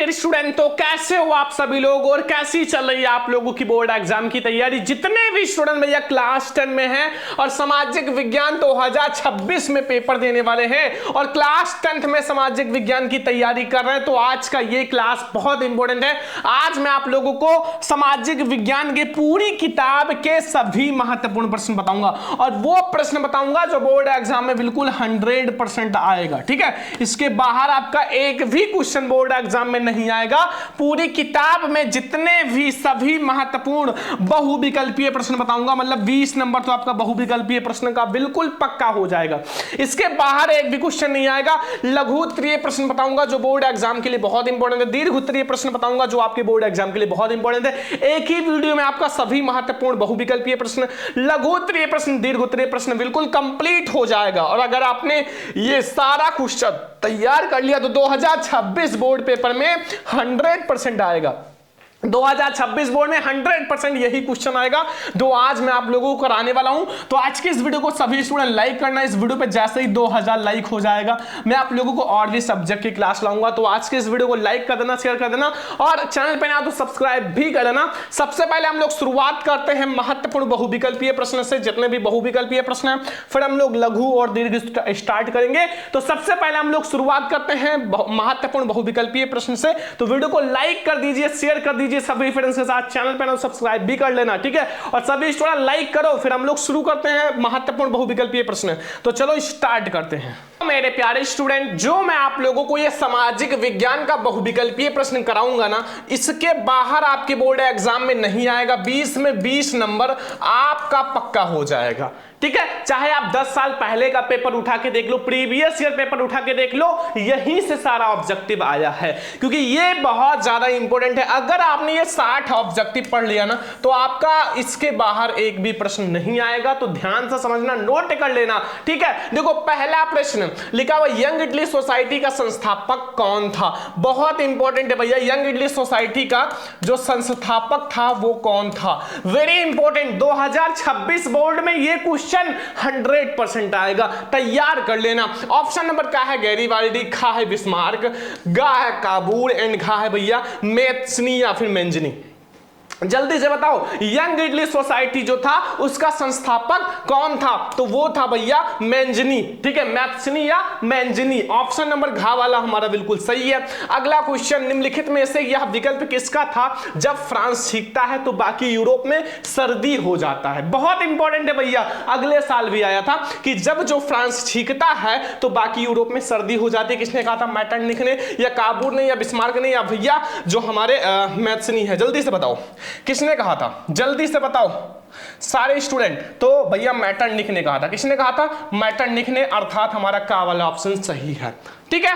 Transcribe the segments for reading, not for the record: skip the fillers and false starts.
Dear student, तो कैसे हो आप सभी लोग और कैसी चल रही है आप लोगों की बोर्ड एग्जाम की तैयारी। जितने भी स्टूडेंट भैया क्लास 10 में हैं और सामाजिक विज्ञान 2026 में पेपर देने वाले हैं और क्लास 10th में सामाजिक विज्ञान की तैयारी कर रहे हैं, तो आज का ये क्लास बहुत इंपॉर्टेंट है। आज मैं आप लोगों को सामाजिक विज्ञान की पूरी किताब के सभी महत्वपूर्ण प्रश्न बताऊंगा और वो प्रश्न बताऊंगा जो बोर्ड एग्जाम में बिल्कुल 100% आएगा। ठीक है, इसके बाहर आपका एक भी क्वेश्चन बोर्ड एग्जाम में नहीं आएगा। पूरी किताब में जितने भी सभी महत्वपूर्ण बहुविकल्पीय प्रश्न बताऊंगा, मतलब 20 नंबर तो आपका बहुविकल्पीय प्रश्न का बिल्कुल पक्का हो जाएगा। इसके बाहर एक भी क्वेश्चन नहीं आएगा। लघु उत्तरीय प्रश्न बताऊंगा जो बोर्ड एग्जाम के लिए बहुत इंपॉर्टेंट है। दीर्घ उत्तरीय प्रश्न बताऊंगा जो आपके बोर्ड एग्जाम के लिए बहुत इंपॉर्टेंट है। एक ही वीडियो में आपका सभी महत्वपूर्ण बहुविकल्पीय प्रश्न, लघु उत्तरीय प्रश्न, दीर्घ उत्तरीय प्रश्न बिल्कुल कंप्लीट हो जाएगा। और अगर आपने ये सारा क्वेश्चन तैयार कर लिया तो 2026 बोर्ड पेपर में 100% आएगा। 2026 बोर्ड में 100% यही क्वेश्चन आएगा जो आज मैं आप लोगों को कराने वाला हूं। तो आज की इस वीडियो को सभी स्टूडेंट लाइक करना। इस वीडियो पे जैसे ही 2000 लाइक हो जाएगा मैं आप लोगों को और भी सब्जेक्ट की क्लास लाऊंगा। तो आज के इस वीडियो को लाइक कर देना, शेयर कर देना और चैनल पे ना तो सब्सक्राइब भी कर देना। सबसे पहले हम लोग शुरुआत करते हैं महत्वपूर्ण बहुविकल्पीय प्रश्न से। जितने भी बहुविकल्पीय प्रश्न है फिर हम लोग लघु और दीर्घ स्टार्ट करेंगे। तो सबसे पहले हम लोग शुरुआत करते हैं महत्वपूर्ण बहुविकल्पीय प्रश्न से। तो वीडियो को लाइक कर दीजिए, शेयर कर दीजिए सभी फ्रेंड्स के साथ, चैनल पे ना सब्सक्राइब भी कर लेना। ठीक है, और सभी स्टूडेंट लाइक करो। फिर हम लोग शुरू करते हैं महत्वपूर्ण बहुविकल्पीय प्रश्न। तो चलो स्टार्ट करते हैं। मेरे प्यारे स्टूडेंट, जो मैं आप लोगों को ये सामाजिक विज्ञान का बहुविकल्पीय प्रश्न कराऊंगा ना, इसके बाहर आपके बोर्ड एग्जाम में नहीं आएगा। 20 में 20 नंबर आपका पक्का हो जाएगा। ठीक है, चाहे आप 10 साल पहले का पेपर उठा के देख लो, प्रीवियस ईयर पेपर उठा के देख लो, यहीं से सारा ऑब्जेक्टिव आया है। क्योंकि ये बहुत ज्यादा इंपॉर्टेंट है। अगर आपने ये 60 ऑब्जेक्टिव पढ़ लिया ना तो आपका इसके बाहर एक भी प्रश्न नहीं आएगा। तो ध्यान से समझना, नोट कर लेना। ठीक है, देखो पहला प्रश्न लिखा हुआ यंग इटली सोसाइटी का संस्थापक कौन था। बहुत इंपॉर्टेंट है भैया, यंग इटली सोसाइटी का जो संस्थापक था वो कौन था। वेरी इंपॉर्टेंट, 2026 बोर्ड में ये क्वेश्चन 100% आएगा। तैयार कर लेना। ऑप्शन नंबर क्या है? गैरीबाल्डी, खा है बिस्मार्क, गा है काबूल एंड घा है भैया मैथ्सनी या फिर मेंजनी। जल्दी से बताओ, यंग इटली सोसाइटी जो था उसका संस्थापक कौन था? तो वो था भैया मेंजनी। ठीक है, मैथ्सनी या मेंजनी। ऑप्शन नंबर घा वाला हमारा बिल्कुल सही है। अगला क्वेश्चन, निम्नलिखित में से यह विकल्प किसका था? जब फ्रांस छींकता है तो बाकी यूरोप में सर्दी हो जाता है। बहुत इंपॉर्टेंट है भैया, अगले साल भी आया था कि जब जो फ्रांस छींकता है तो बाकी यूरोप में सर्दी हो जाती है। किसने कहा था? मेटरनिख ने या काबूल ने या बिस्मार्क ने या भैया जो हमारे मैथ्सनी है। जल्दी से बताओ किसने कहा था, जल्दी से बताओ सारे स्टूडेंट। तो भैया मेटरनिख ने कहा था। किसने कहा था? मेटरनिख ने, अर्थात हमारा का वाला ऑप्शन सही है। ठीक है,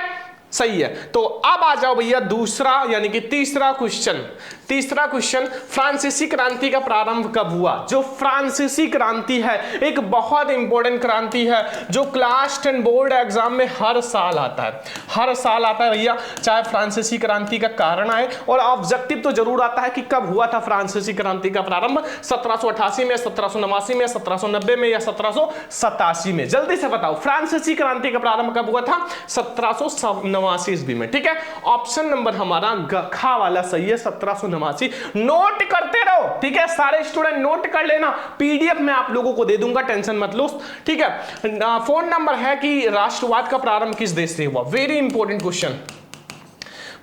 सही है। तो अब आ जाओ भैया दूसरा यानी कि तीसरा क्वेश्चन। तीसरा क्वेश्चन, फ्रांसीसी क्रांति का प्रारंभ कब हुआ? जो फ्रांसीसी क्रांति है एक बहुत इंपॉर्टेंट क्रांति है जो क्लास 10 बोर्ड एग्जाम में हर साल आता है। हर साल आता है भैया, चाहे फ्रांसीसी क्रांति का कारण आए और ऑब्जेक्टिव तो जरूर आता है कि कब हुआ था फ्रांसीसी क्रांति का प्रारंभ। 1788 में, 1789 में, 1790 में या 1787 में। जल्दी से बताओ फ्रांसीसी क्रांति का प्रारंभ कब हुआ था? 1789 ईस्वी में। ठीक है, ऑप्शन नंबर हमारा खा वाला सही है, 1789। नोट करते रहो। ठीक है, सारे स्टूडेंट नोट कर लेना। पीडीएफ में आप लोगों को दे दूंगा, टेंशन मत लो। ठीक है, फोन नंबर है कि राष्ट्रवाद का प्रारंभ किस देश से हुआ? वेरी इंपॉर्टेंट क्वेश्चन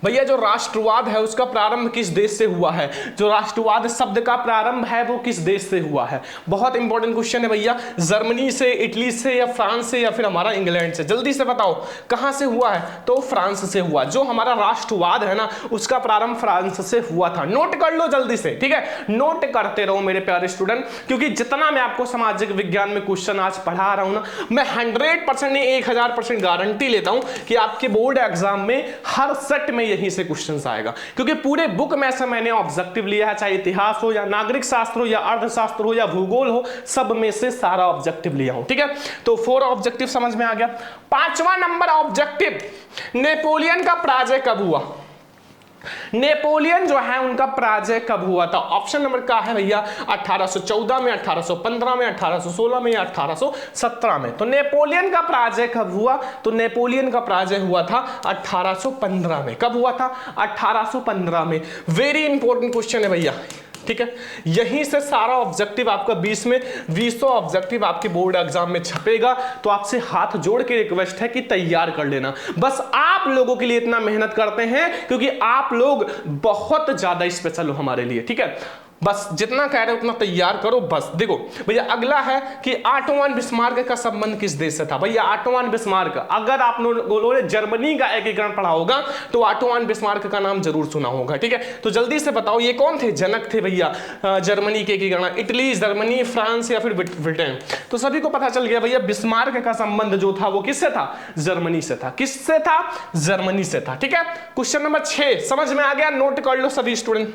भैया, जो राष्ट्रवाद है उसका प्रारंभ किस देश से हुआ है? जो राष्ट्रवाद शब्द का प्रारंभ है वो किस देश से हुआ है? बहुत इंपॉर्टेंट क्वेश्चन है भैया। जर्मनी से, इटली से या फ्रांस से या फिर हमारा इंग्लैंड से? जल्दी से बताओ कहां से हुआ है? तो फ्रांस से हुआ। जो हमारा राष्ट्रवाद है ना उसका प्रारंभ फ्रांस से हुआ था। नोट कर लो जल्दी से। ठीक है, नोट करते रहो मेरे प्यारे स्टूडेंट, क्योंकि जितना मैं आपको सामाजिक विज्ञान में क्वेश्चन आज पढ़ा रहा हूं ना, मैं 100% नहीं 1000% गारंटी लेता हूं कि आपके बोर्ड एग्जाम में हर सेट में यहीं से क्वेश्चंस आएगा। क्योंकि पूरे बुक में से मैंने ऑब्जेक्टिव लिया है, चाहे इतिहास हो या नागरिक शास्त्र हो या अर्थशास्त्र हो या भूगोल हो, सब में से सारा ऑब्जेक्टिव लिया हूं। ठीक है, तो 4 ऑब्जेक्टिव समझ में आ गया। 5वां नंबर ऑब्जेक्टिव, नेपोलियन का पराजय कब हुआ? नेपोलियन जो है उनका पराजय कब हुआ था? ऑप्शन नंबर का है भैया 1814 में, 1815 में, 1816 में या 1817 में। तो नेपोलियन का पराजय कब हुआ? तो नेपोलियन का पराजय हुआ था 1815 में। कब हुआ था? 1815 में। वेरी इंपॉर्टेंट क्वेश्चन है भैया, ठीक है। यहीं से सारा ऑब्जेक्टिव आपका 20 ऑब्जेक्टिव आपके बोर्ड एग्जाम में छपेगा। तो आपसे हाथ जोड़ के रिक्वेस्ट है कि तैयार कर लेना। बस आप लोगों के लिए इतना मेहनत करते हैं क्योंकि आप लोग बहुत ज्यादा स्पेशल हो हमारे लिए, ठीक है। बस जितना कह रहे हो उतना तैयार करो। बस देखो भैया, अगला है कि ऑटोमान बिस्मार्क का संबंध किस देश से था? भैया ऑटोमान बिस्मार्क, अगर आप लोगों ने जर्मनी का एकीकरण पढ़ा होगा तो ऑटोमान बिस्मार्क का नाम जरूर सुना होगा, ठीक है। तो जल्दी से बताओ ये कौन थे? जनक थे भैया जर्मनी के एकीकरण। इटली, जर्मनी, फ्रांस या फिर ब्रिटेन? तो सभी को पता चल गया भैया, बिस्मार्क का संबंध जो था वो किससे था? जर्मनी से था। किससे था? जर्मनी से था, ठीक है। क्वेश्चन नंबर 6 समझ में आ गया? नोट कर लो सभी स्टूडेंट।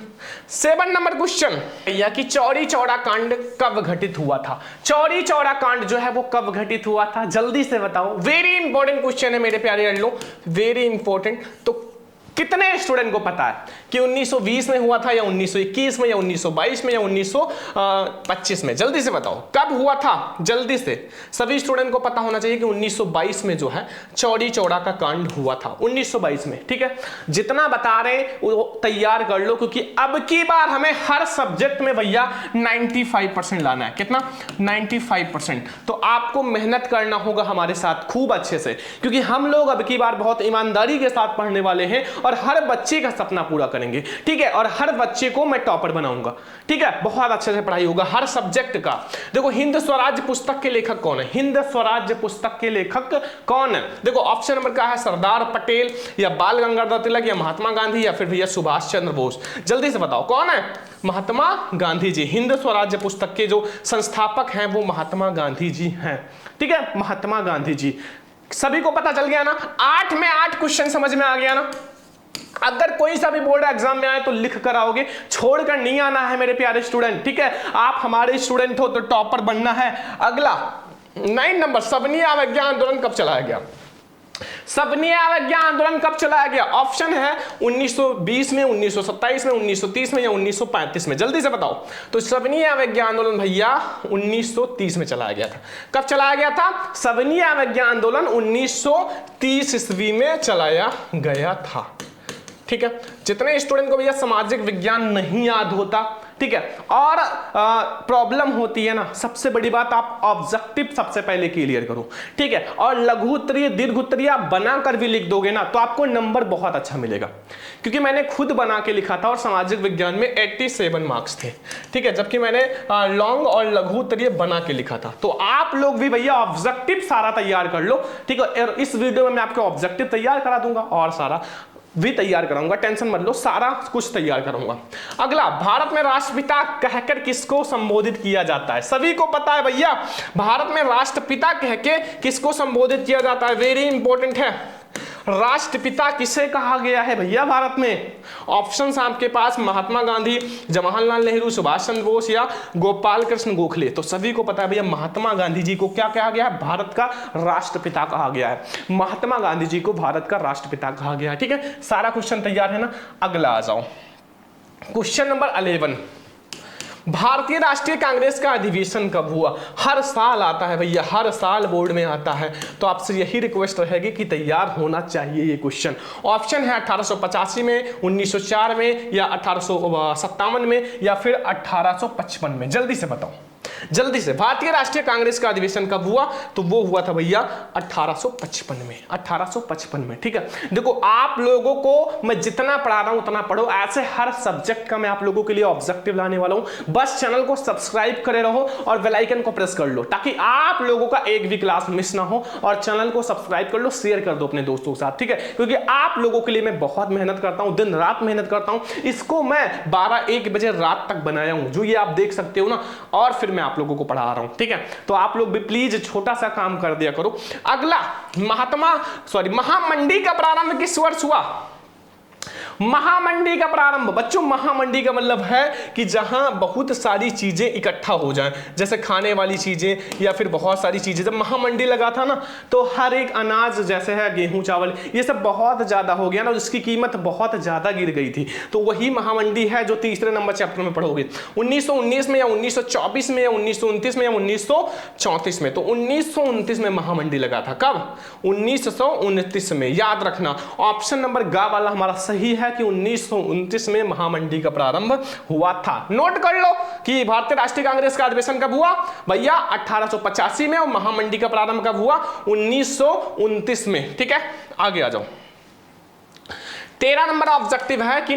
7 नंबर क्वेश्चन भैया कि चौरी चौरा कांड कब घटित हुआ था? चौरी चौरा कांड जो है वो कब घटित हुआ था? जल्दी से बताओ। वेरी इंपॉर्टेंट क्वेश्चन है मेरे प्यारे लड़कों, वेरी इंपॉर्टेंट। तो कितने स्टूडेंट को पता है कि 1920 में हुआ था या 1921 में या 1922 में या 1925 में? जल्दी से बताओ कब हुआ था? जल्दी से सभी स्टूडेंट को पता होना चाहिए कि 1922 में जो है चौरी चौरा का कांड हुआ था, 1922 में, ठीक है। जितना बता रहे हैं वो तैयार कर लो क्योंकि अब की बार हमें हर सब्जेक्ट में भैया 95% लाना है। कितना? 95%। तो आपको मेहनत करना होगा हमारे साथ खूब अच्छे से, क्योंकि हम लोग अब की बार बहुत ईमानदारी के साथ पढ़ने वाले हैं और हर बच्चे का सपना पूरा करेंगे, ठीक है। और हर बच्चे को मैं टॉपर बनाऊंगा, ठीक है। बहुत अच्छे से पढ़ाई होगा हर सब्जेक्ट का। देखो हिंद स्वराज्य पुस्तक के लेखक कौन है? हिंद स्वराज्य पुस्तक के लेखक कौन है? देखो ऑप्शन नंबर का है सरदार पटेल या बाल गंगाधर तिलक या महात्मा गांधी या फिर भैया सुभाष चंद्र बोस। जल्दी से बताओ कौन है? महात्मा गांधी जी। हिंद स्वराज्य पुस्तक के जो संस्थापक हैं वो महात्मा गांधी जी हैं, ठीक है। महात्मा गांधी जी। सभी को पता चल गया ना? 8 में 8 क्वेश्चन समझ में आ गया ना? अगर कोई सा भी बोर्ड एग्जाम में आए तो लिख कर आओगे, छोड़कर नहीं आना है मेरे प्यारे स्टूडेंट, ठीक है। आप हमारे स्टूडेंट हो तो टॉपर बनना है। अगला 9 नंबर, सबनी अवज्ञा आंदोलन कब चलाया गया? सबनी अवज्ञा आंदोलन कब चलाया गया? ऑप्शन है 1920 में, 1927 में, 1930 में या 1935 में। जल्दी से बताओ। तो सबनी अवज्ञा आंदोलन भैया 1930 में चलाया गया था। कब चलाया गया था? सबनी अवज्ञा आंदोलन 1930 ईस्वी में चलाया गया था, ठीक है। जितने स्टूडेंट को भैया सामाजिक विज्ञान नहीं याद होता, ठीक है, और प्रॉब्लम होती है ना, सबसे बड़ी बात आप ऑब्जेक्टिव सबसे पहले क्लियर करो, ठीक है। और लघु उत्तरीय दीर्घ उत्तरीय आप बनाकर भी लिख दोगे ना तो आपको नंबर बहुत अच्छा मिलेगा, क्योंकि मैंने खुद बना के लिखा था और सामाजिक विज्ञान में 87 मार्क्स थे, ठीक है, जबकि मैंने लॉन्ग और लघु उत्तरीय बना के लिखा था। तो आप लोग भी भैया ऑब्जेक्टिव सारा तैयार कर लो, ठीक है। और इस वीडियो में मैं आपको ऑब्जेक्टिव तैयार करा दूंगा और सारा भी तैयार कराऊंगा, टेंशन मत लो, सारा कुछ तैयार करूंगा। अगला, भारत में राष्ट्रपिता कहकर किसको संबोधित किया जाता है? सभी को पता है भैया, भारत में राष्ट्रपिता कहके किसको संबोधित किया जाता है? वेरी इंपॉर्टेंट है। राष्ट्रपिता किसे कहा गया है भैया भारत में? ऑप्शंस आपके पास महात्मा गांधी, जवाहरलाल नेहरू, सुभाष चंद्र बोस या गोपाल कृष्ण गोखले। तो सभी को पता है भैया महात्मा गांधी जी को क्या कहा गया है? भारत का राष्ट्रपिता कहा गया है। महात्मा गांधी जी को भारत का राष्ट्रपिता कहा गया है, ठीक है। सारा क्वेश्चन तैयार है ना? अगला आ जाओ, क्वेश्चन नंबर 11। भारतीय राष्ट्रीय कांग्रेस का अधिवेशन कब हुआ? हर साल आता है भैया, हर साल बोर्ड में आता है, तो आपसे यही रिक्वेस्ट रहेगी कि तैयार होना चाहिए ये क्वेश्चन। ऑप्शन है 1885 में, 1904 में या 1857 में या फिर 1855 में। जल्दी से बताओ, जल्दी से। भारतीय राष्ट्रीय कांग्रेस का अधिवेशन कब हुआ? तो वो हुआ था भैया 1855 में, 1855 में, ठीक है। देखो आप लोगों को मैं जितना पढ़ा रहा हूं उतना पढ़ो, ऐसे हर सब्जेक्ट का मैं आप लोगों के लिए ऑब्जेक्टिव लाने वाला हूं। बस चैनल को सब्सक्राइब करे रहो और बेल आइकन को प्रेस कर लो ताकि आप लोगों का एक भी क्लास मिस ना हो। और चैनल को सब्सक्राइब कर लो, शेयर कर दो अपने दोस्तों के साथ, ठीक है, क्योंकि आप लोगों के लिए मैं बहुत मेहनत करता हूं, दिन रात मेहनत करता हूं। इसको मैं 12-1 बजे रात तक बनाया हूं, जो ये आप देख सकते हो ना, और फिर मैं आप लोगों को पढ़ा रहा हूं, ठीक है। तो आप लोग भी प्लीज छोटा सा काम कर दिया करो। अगला, महामंडी का प्रारंभ किस वर्ष हुआ? महामंडी का प्रारंभ, बच्चों महामंडी का मतलब है कि जहां बहुत सारी चीजें इकट्ठा हो जाएं, जैसे खाने वाली चीजें या फिर बहुत सारी चीजें। जब महामंडी लगा था ना तो हर एक अनाज जैसे है गेहूं चावल ये सब बहुत ज्यादा हो गया ना, जिसकी कीमत बहुत ज्यादा गिर गई थी, तो वही महामंडी है जो तीसरे नंबर चैप्टर में पढ़ोगे। 1919 में या 1924 में या 1929 में या 1934 में, तो 1929 में महामंडी लगा था। कब? 1929 में। याद रखना ऑप्शन नंबर ग वाला हमारा सही है कि 1929 में महामंडी का प्रारंभ हुआ था। नोट कर लो कि भारतीय राष्ट्रीय कांग्रेस का अधिवेशन कब हुआ भैया? 1885 में, और महामंडी का प्रारंभ कब हुआ? 1929 में। ठीक है, आगे आ जाओ। 13 नंबर ऑब्जेक्टिव है कि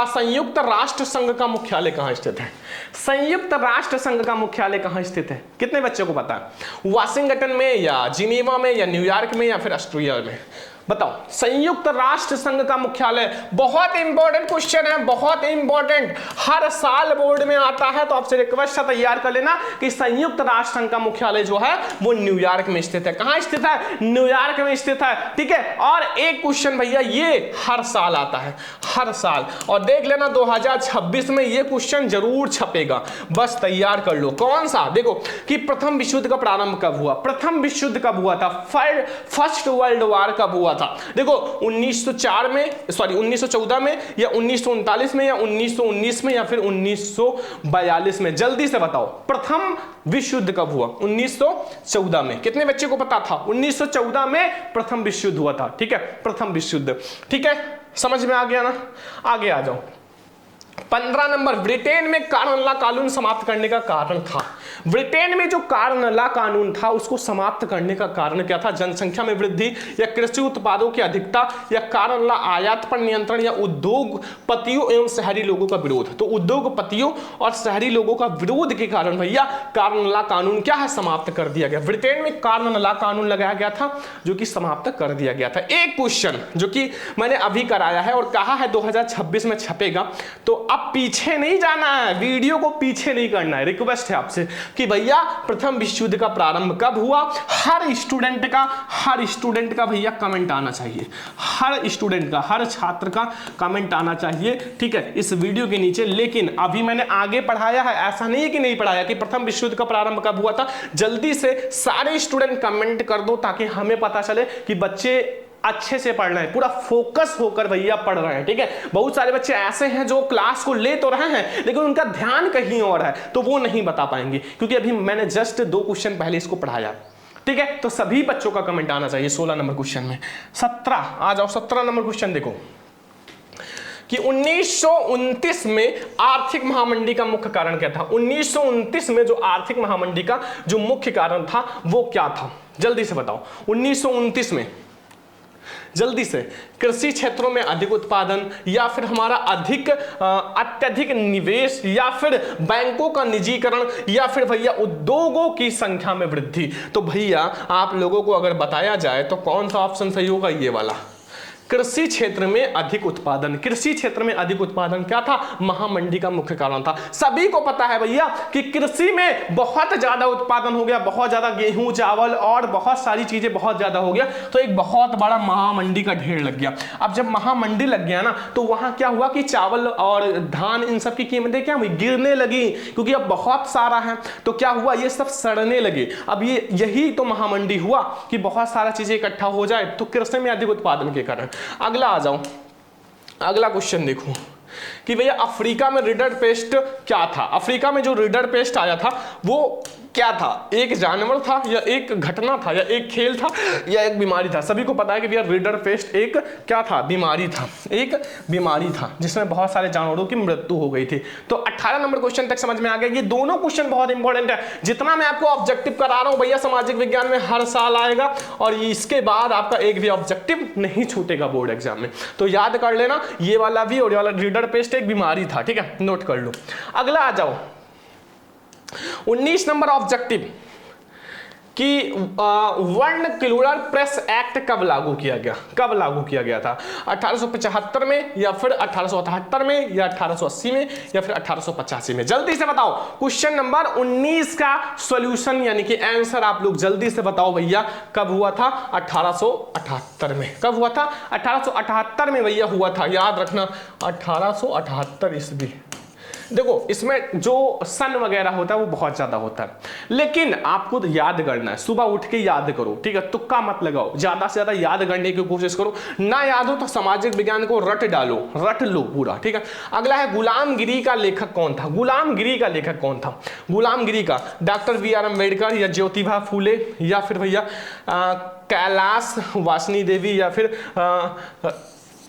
संयुक्त राष्ट्र संघ का मुख्यालय कहां स्थित है? संयुक्त राष्ट्र संघ का मुख्यालय कहां स्थित है? कितने बच्चों को पता है? वाशिंगटन में या जिनेवा में या न्यूयॉर्क में या फिर ऑस्ट्रिया में? बताओ। संयुक्त राष्ट्र संघ का मुख्यालय, बहुत इंपॉर्टेंट क्वेश्चन है, बहुत इंपॉर्टेंट, हर साल बोर्ड में आता है, तो आपसे रिक्वेस्ट है तैयार कर लेना कि संयुक्त राष्ट्र संघ का मुख्यालय जो है वो न्यूयॉर्क में स्थित है। कहां स्थित है? न्यूयॉर्क में स्थित है। ठीक है, और एक क्वेश्चन भैया ये हर साल आता है, हर साल, और देख लेना 2026 में ये क्वेश्चन जरूर छपेगा, बस तैयार कर लो। कौन सा? देखो कि प्रथम विश्व युद्ध का प्रारंभ कब हुआ, प्रथम विश्व युद्ध कब हुआ था, फर्स्ट वर्ल्ड वॉर कब हुआ था। देखो 1904 में, सॉरी 1914 में या 1939 में या 1919 में या फिर 1942 में, जल्दी से बताओ प्रथम विश्व युद्ध कब हुआ? 1914 में। कितने बच्चे को पता था? 1914 में प्रथम विश्व युद्ध हुआ था। ठीक है, प्रथम विश्व युद्ध। ठीक है, समझ में आ गया ना? आगे आ जाओ। 15 नंबर, ब्रिटेन में कार्नला कानून समाप्त करने का कारण था। ब्रिटेन में जो कार्नला कानून था उसको समाप्त करने का कारण क्या था? जनसंख्या में वृद्धि या कृषि उत्पादों की अधिकता या कार्नला आयात पर नियंत्रण या उद्योगपतियों एवं शहरी लोगों का विरोध। तो उद्योगपतियों और शहरी लोगों का विरोध के कारण भैया कार्नला कानून क्या है? समाप्त कर दिया गया। ब्रिटेन में कार्नला कानून लगाया गया था जो कि समाप्त कर दिया गया था। एक क्वेश्चन जो कि मैंने अभी कराया है और कहा है 2026 में छपेगा, तो अब पीछे नहीं जाना है, वीडियो को पीछे नहीं करना है। रिक्वेस्ट है आपसे कि भैया प्रथम विश्व युद्ध का प्रारंभ कब हुआ? हर स्टूडेंट का भैया कमेंट आना चाहिए, हर स्टूडेंट का, हर छात्र का कमेंट आना चाहिए। ठीक है, इस वीडियो के नीचे। लेकिन अभी मैंने आगे पढ़ाया है, ऐसा नहीं है कि नहीं पढ़ाया, कि प्रथम विश्व युद्ध का प्रारंभ कब हुआ था। जल्दी से सारे स्टूडेंट कमेंट कर दो ताकि हमें पता चले कि बच्चे अच्छे से पढ़ रहे हैं, पूरा फोकस होकर भैया पढ़ रहे हैं। ठीक है, बहुत सारे बच्चे ऐसे हैं जो क्लास को ले तो रहे हैं लेकिन उनका ध्यान कहीं और है, तो वो नहीं बता पाएंगे, क्योंकि अभी मैंने जस्ट 2 क्वेश्चन पहले इसको पढ़ाया। ठीक है, तो सभी बच्चों का कमेंट आना चाहिए 16 नंबर क्वेश्चन में। 17 आ जाओ, 17 नंबर क्वेश्चन देखो कि 1929 में आर्थिक महामंदी का मुख्य कारण क्या था? 1929 में जो आर्थिक महामंदी का जो मुख्य कारण था वो क्या था? जल्दी से बताओ। 1929 में जल्दी से, कृषि क्षेत्रों में अधिक उत्पादन, या फिर हमारा अत्यधिक निवेश, या फिर बैंकों का निजीकरण, या फिर भैया उद्योगों की संख्या में वृद्धि। तो भैया आप लोगों को अगर बताया जाए तो कौन सा ऑप्शन सही होगा? ये वाला, कृषि क्षेत्र में अधिक उत्पादन। कृषि क्षेत्र में अधिक उत्पादन क्या था? महामंदी का मुख्य कारण था। सभी को पता है भैया कि कृषि में बहुत ज्यादा उत्पादन हो गया, बहुत ज्यादा गेहूं चावल और बहुत सारी चीजें बहुत ज्यादा हो गया, तो एक बहुत बड़ा महामंडी का ढेर लग गया। अब जब महामंडी लग गया ना तो वहां क्या हुआ कि चावल और धान इन सब की कीमतें क्या हुई? गिरने लगी, क्योंकि अब बहुत सारा है। तो क्या हुआ? ये सब सड़ने लगे। अब यही तो महामंडी हुआ कि बहुत सारा चीजें इकट्ठा हो जाए, तो कृषि में अधिक उत्पादन के कारण। अगला आ जाओ, अगला क्वेश्चन देखो कि भैया अफ्रीका में रिडर पेस्ट क्या था? अफ्रीका में जो रिडर पेस्ट आया था वो क्या था? एक जानवर था या एक घटना था या एक खेल था या एक बीमारी था? सभी को पता है कि भैया रिडर पेस्ट एक क्या था? बीमारी था, एक बीमारी था जिसमें बहुत सारे जानवरों की मृत्यु हो गई थी। तो 18 नंबर क्वेश्चन तक समझ में आ गया। ये दोनों क्वेश्चन बहुत इंपॉर्टेंट है। जितना मैं आपको ऑब्जेक्टिव करा रहा हूं भैया सामाजिक विज्ञान में हर साल आएगा, और इसके बाद आपका एक भी ऑब्जेक्टिव नहीं छूटेगा बोर्ड एग्जाम में, तो याद कर लेना ये वाला भी और ये वाला। रिडर पेस्ट एक बीमारी था, ठीक है, नोट कर लो। अगला आ जाओ, 19 नंबर ऑब्जेक्टिव कि वर्नाक्युलर प्रेस एक्ट कब लागू किया गया, कब लागू किया गया था? 1875 में या फिर 1878 में या 1880 में या फिर 1885 में? जल्दी से बताओ। क्वेश्चन नंबर 19 का सॉल्यूशन यानी कि आंसर आप लोग जल्दी से बताओ भैया, कब हुआ था? 1878 में। कब हुआ था? 1878 में भैया हुआ था, याद रखना 1878 ईस्वी। देखो इसमें जो सन वगैरह होता है वो बहुत ज्यादा होता है, लेकिन आपको तो याद करना है, सुबह उठ के याद करो, ठीक है? तुक्का मत लगाओ, ज्यादा से ज्यादा याद करने की कोशिश करो, ना याद हो तो सामाजिक विज्ञान को रट डालो, रट लो पूरा, ठीक है? अगला है गुलामगिरी का लेखक कौन था? गुलामगिरी का लेखक कौन था? गुलामगिरी का डॉक्टर बी.आर. अम्बेडकर या ज्योतिबा फूले या फिर भैया कैलाश वासनी देवी या फिर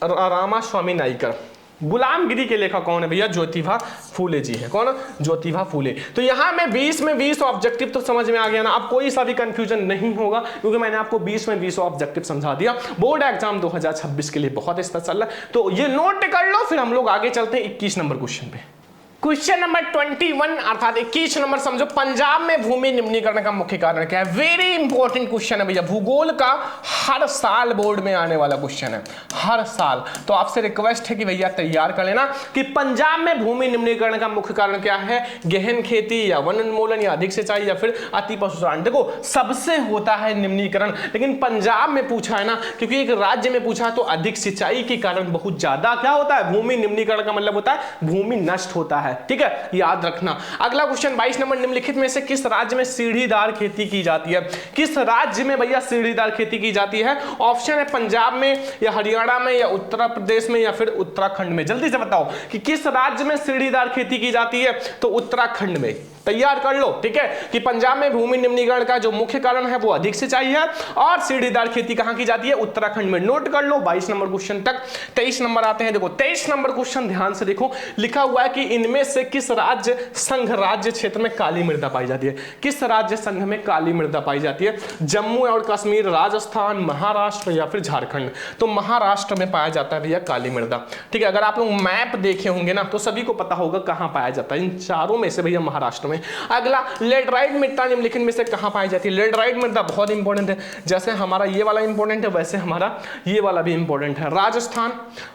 रामा स्वामी नाइकर? गुलामगिरी के लेखक कौन है भैया? ज्योतिबा फूले जी है। कौन? ज्योतिबा फूले। तो यहां में 20 में 20 ऑब्जेक्टिव तो समझ में आ गया ना, अब कोई सा भी कंफ्यूजन नहीं होगा क्योंकि मैंने आपको 20 में 20 ऑब्जेक्टिव समझा दिया। बोर्ड एग्जाम 2026 के लिए बहुत स्पेशल है, तो ये नोट कर लो, फिर हम लोग आगे चलते हैं 21 नंबर क्वेश्चन पे। क्वेश्चन नंबर 21 अर्थात 21 नंबर समझो, पंजाब में भूमि निम्नीकरण का मुख्य कारण क्या है? वेरी इंपॉर्टेंट क्वेश्चन है भैया, भूगोल का हर साल बोर्ड में आने वाला क्वेश्चन है, हर साल। तो आपसे रिक्वेस्ट है कि भैया तैयार कर लेना कि पंजाब में भूमि निम्नीकरण का मुख्य कारण क्या है? गहन खेती या वन उन्मूलन या अधिक सिंचाई या फिर अति पशुचारण? देखो सबसे होता है निम्नीकरण, लेकिन पंजाब में पूछा है ना, क्योंकि एक राज्य में पूछा तो अधिक सिंचाई के कारण बहुत ज्यादा क्या होता है? भूमि निम्नीकरण का मतलब होता है भूमि नष्ट होता है, ठीक है? याद रखना। अगला क्वेश्चन 22 नंबर, निम्नलिखित में से किस राज्य में सीढ़ीदार खेती की जाती है? किस राज्य में भैया सीढ़ीदार खेती की जाती है? ऑप्शन है पंजाब में या हरियाणा में या उत्तर प्रदेश में या फिर उत्तराखंड में? जल्दी से बताओ कि किस राज्य में सीढ़ीदार खेती की जाती है? तो उत्तराखंड में। तैयार कर लो, ठीक है? कि पंजाब में भूमि निम्नीकरण का जो मुख्य कारण है वो अधिक सिंचाई है और सीढ़ीदार खेती कहां की जाती है? उत्तराखंड में। नोट कर लो 22 नंबर क्वेश्चन तक। 23 नंबर आते हैं, देखो 23 नंबर क्वेश्चन ध्यान से देखो, लिखा हुआ है कि इनमें से किस राज्य संघ राज्य क्षेत्र में काली मृदा पाई जाती है? किस राज्य संघ में काली मृदा पाई जाती है? जम्मू और कश्मीर, राजस्थान, महाराष्ट्र या फिर झारखंड? तो महाराष्ट्र में पाया जाता है भैया काली मृदा, ठीक है? अगर आप लोग मैप देखे होंगे ना तो सभी को पता होगा कहां पाया जाता है, इन चारों में से भैया महाराष्ट्र में। अगला लेटराइट मृदा निम्नलिखित में से कहां पाई जाती है? लेटराइट मृदा बहुत इंपॉर्टेंट है, जैसे हमारा ये वाला इंपॉर्टेंट है वैसे हमारा ये वाला भी इंपॉर्टेंट है। राजस्थान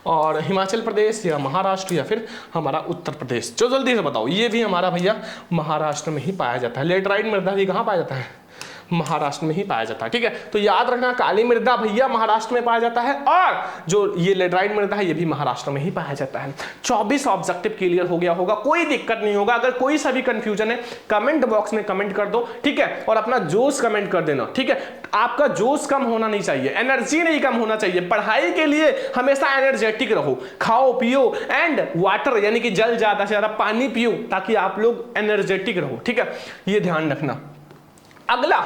और हिमाचल प्रदेश या महाराष्ट्र या फिर हमारा उत्तर प्रदेश? जो जल्दी से बताओ, ये भी हमारा भैया महाराष्ट्र में ही पाया जाता है। लेटराइट मृदा भी कहां पाया जाता है? महाराष्ट्र में ही पाया जाता है, ठीक है? तो याद रखना काली मृदा भैया महाराष्ट्र में पाया जाता है और जो ये लेटराइट मृदा है ये भी महाराष्ट्र में ही पाया जाता है। 24 ऑब्जेक्टिव क्लियर हो गया होगा, कोई दिक्कत नहीं होगा। अगर कोई सा भी कंफ्यूजन है कमेंट बॉक्स में कमेंट कर दो, ठीक है? और अपना जोश कमेंट कर देना, ठीक है? आपका जोश कम होना नहीं चाहिए, एनर्जी नहीं कम होना चाहिए। पढ़ाई के लिए हमेशा एनर्जेटिक रहो, खाओ पियो एंड वाटर यानी कि जल, ज्यादा से ज्यादा पानी पियो ताकि आप लोग एनर्जेटिक रहो, ठीक है? ये ध्यान रखना। अगला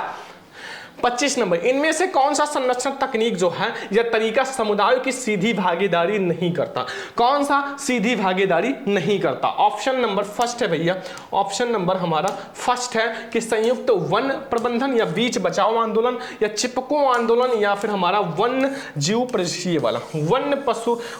25 नंबर, इनमें से कौन सा संरक्षण तकनीक जो है या तरीका समुदायों की सीधी भागीदारी नहीं करता? कौन सा सीधी भागीदारी नहीं करता? ऑप्शन नंबर फर्स्ट है भैया, ऑप्शन नंबर हमारा फर्स्ट है कि संयुक्त वन प्रबंधन या बीच बचाओ आंदोलन या चिपको आंदोलन या फिर हमारा वन्य जीव परिसीमन वाला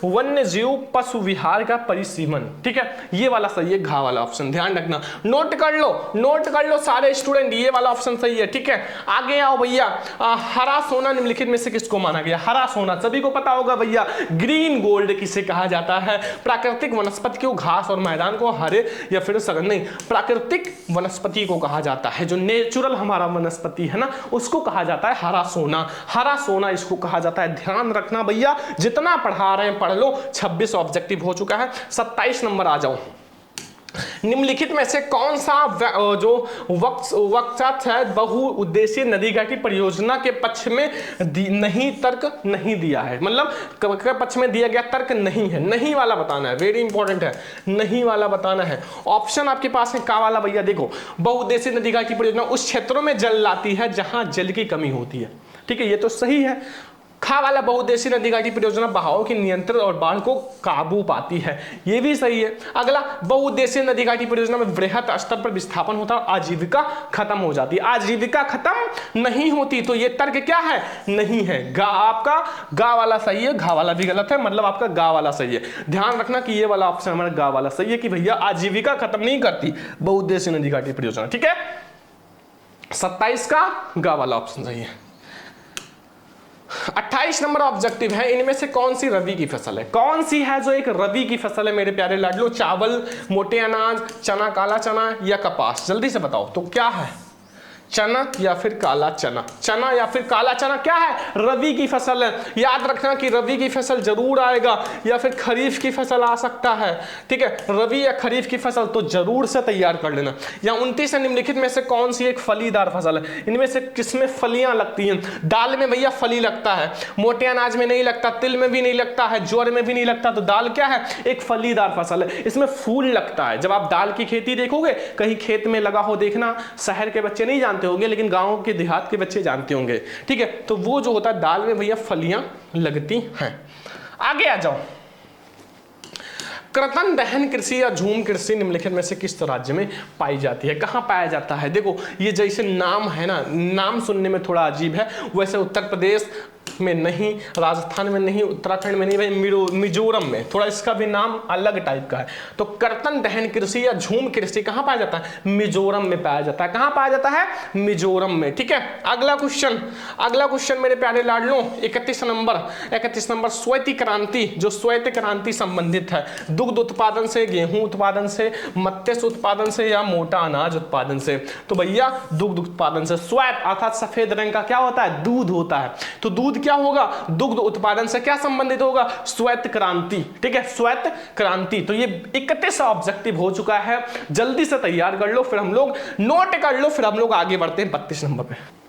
वन्य जीव पशु विहार का परिसीमन, ठीक है? ये वाला सही है, घा वाला ऑप्शन। ध्यान रखना, नोट कर लो, नोट कर लो सारे स्टूडेंट, ये वाला ऑप्शन सही है, ठीक है? आगे आओ भैया, हरा सोना निम्नलिखित में से किसको माना गया? हरा सोना सभी को पता होगा भैया, ग्रीन गोल्ड किसे कहा जाता है? प्राकृतिक वनस्पति को, घास और मैदान को हरे या फिर सघन नहीं, प्राकृतिक वनस्पति को कहा जाता है, जो नेचुरल हमारा वनस्पति है ना उसको कहा जाता है हरा सोना। हरा सोना इसको कहा जाता है, ध्यान रखना भैया। जितना पढ़ा रहे हैं पढ़ लो, 26 ऑब्जेक्टिव हो चुका है। 27 नंबर आ जाओ, निम्नलिखित में से कौन सा जो वक्तव्य है बहुउद्देशीय नदी घाटी परियोजना के पक्ष में नहीं तर्क नहीं दिया है? मतलब पक्ष में दिया गया तर्क नहीं है, नहीं वाला बताना है, वेरी इंपॉर्टेंट है, नहीं वाला बताना है। ऑप्शन आपके पास है का वाला भैया, देखो बहुउद्देशीय नदी घाटी परियोजना उस क्षेत्रों में जल लाती है जहां जल की कमी होती है, ठीक है? ये तो सही है। खा वाला बहुउद्देशीय नदी घाटी परियोजना बहाव के नियंत्रण और बाढ़ को काबू पाती है, ये भी सही है। अगला बहुउद्देशीय नदी घाटी परियोजना में वृहत स्तर पर विस्थापन होता है, आजीविका खत्म हो जाती है। आजीविका खत्म नहीं होती, तो ये तर्क क्या है? नहीं है। गा आपका गा वाला सही है, घा वाला भी गलत है, मतलब आपका गा वाला सही है। ध्यान रखना कि ये वाला ऑप्शन हमारा गा वाला सही है कि भैया आजीविका खत्म नहीं करती बहुउद्देशीय नदी घाटी परियोजना, ठीक है? 27 का ग वाला ऑप्शन सही है। 28 नंबर ऑब्जेक्टिव है, इनमें से कौन सी रबी की फसल है? कौन सी है जो एक रबी की फसल है मेरे प्यारे लाडलो? चावल, मोटे अनाज, चना, काला चना या कपास? जल्दी से बताओ तो क्या है? चना या फिर काला चना? चना या फिर काला चना क्या है? रबी की फसल है। याद रखना कि रबी की फसल जरूर आएगा या फिर खरीफ की फसल आ सकता है, ठीक है। रबी या खरीफ की फसल तो जरूर से तैयार कर लेना। या 29 निम्नलिखित में से कौन सी एक फलीदार फसल है? इनमें से किसमें फलियां लगती हैं? दाल में भैया फली लगता है, मोटे अनाज में नहीं लगता, तिल में भी नहीं लगता है, ज्वार में भी नहीं लगता, तो दाल क्या है? एक फलीदार फसल है। इसमें फूल लगता है। जब आप दाल की खेती देखोगे कहीं खेत में लगा हो, देखना, शहर के बच्चे नहीं जानते होंगे लेकिन गांव के देहात के बच्चे जानते होंगे, ठीक है। तो वो जो होता है दाल में भैया फलियां लगती हैं। आगे आ जाओ। कृतन दहन कृषि या झूम कृषि निम्नलिखित में से किस राज्य में पाई जाती है? कहां पाया जाता है? देखो ये जैसे नाम है ना, नाम सुनने में थोड़ा अजीब है, वैसे उत्तर प्रदेश में नहीं, राजस्थान में नहीं, उत्तराखंड में नहीं, भाई मिजोरम में थोड़ा इसका भी नाम अलग टाइप का है। तो कर्तन दहन कृषि या झूम कृषि कहां पाया जाता है? मिजोरम में पाया जाता है। कहां पाया जाता है? मिजोरम में, ठीक है। अगला क्वेश्चन मेरे प्यारे लाडलों, 31 नंबर श्वेत क्रांति, जो श्वेत क्रांति संबंधित है दुग्ध उत्पादन से, गेहूं उत्पादन से, मत्स्य उत्पादन से या मोटा अनाज उत्पादन से? तो भैया दुग्ध उत्पादन से। श्वेत अर्थात सफेद रंग का क्या होता है? दूध होता है। तो दूध क्या होगा? दुग्ध उत्पादन से क्या संबंधित होगा? श्वेत क्रांति, ठीक है, श्वेत क्रांति। तो ये 31 ऑब्जेक्टिव हो चुका है, जल्दी से तैयार कर लो, फिर हम लोग नोट कर लो, फिर हम लोग आगे बढ़ते हैं 32 नंबर पे।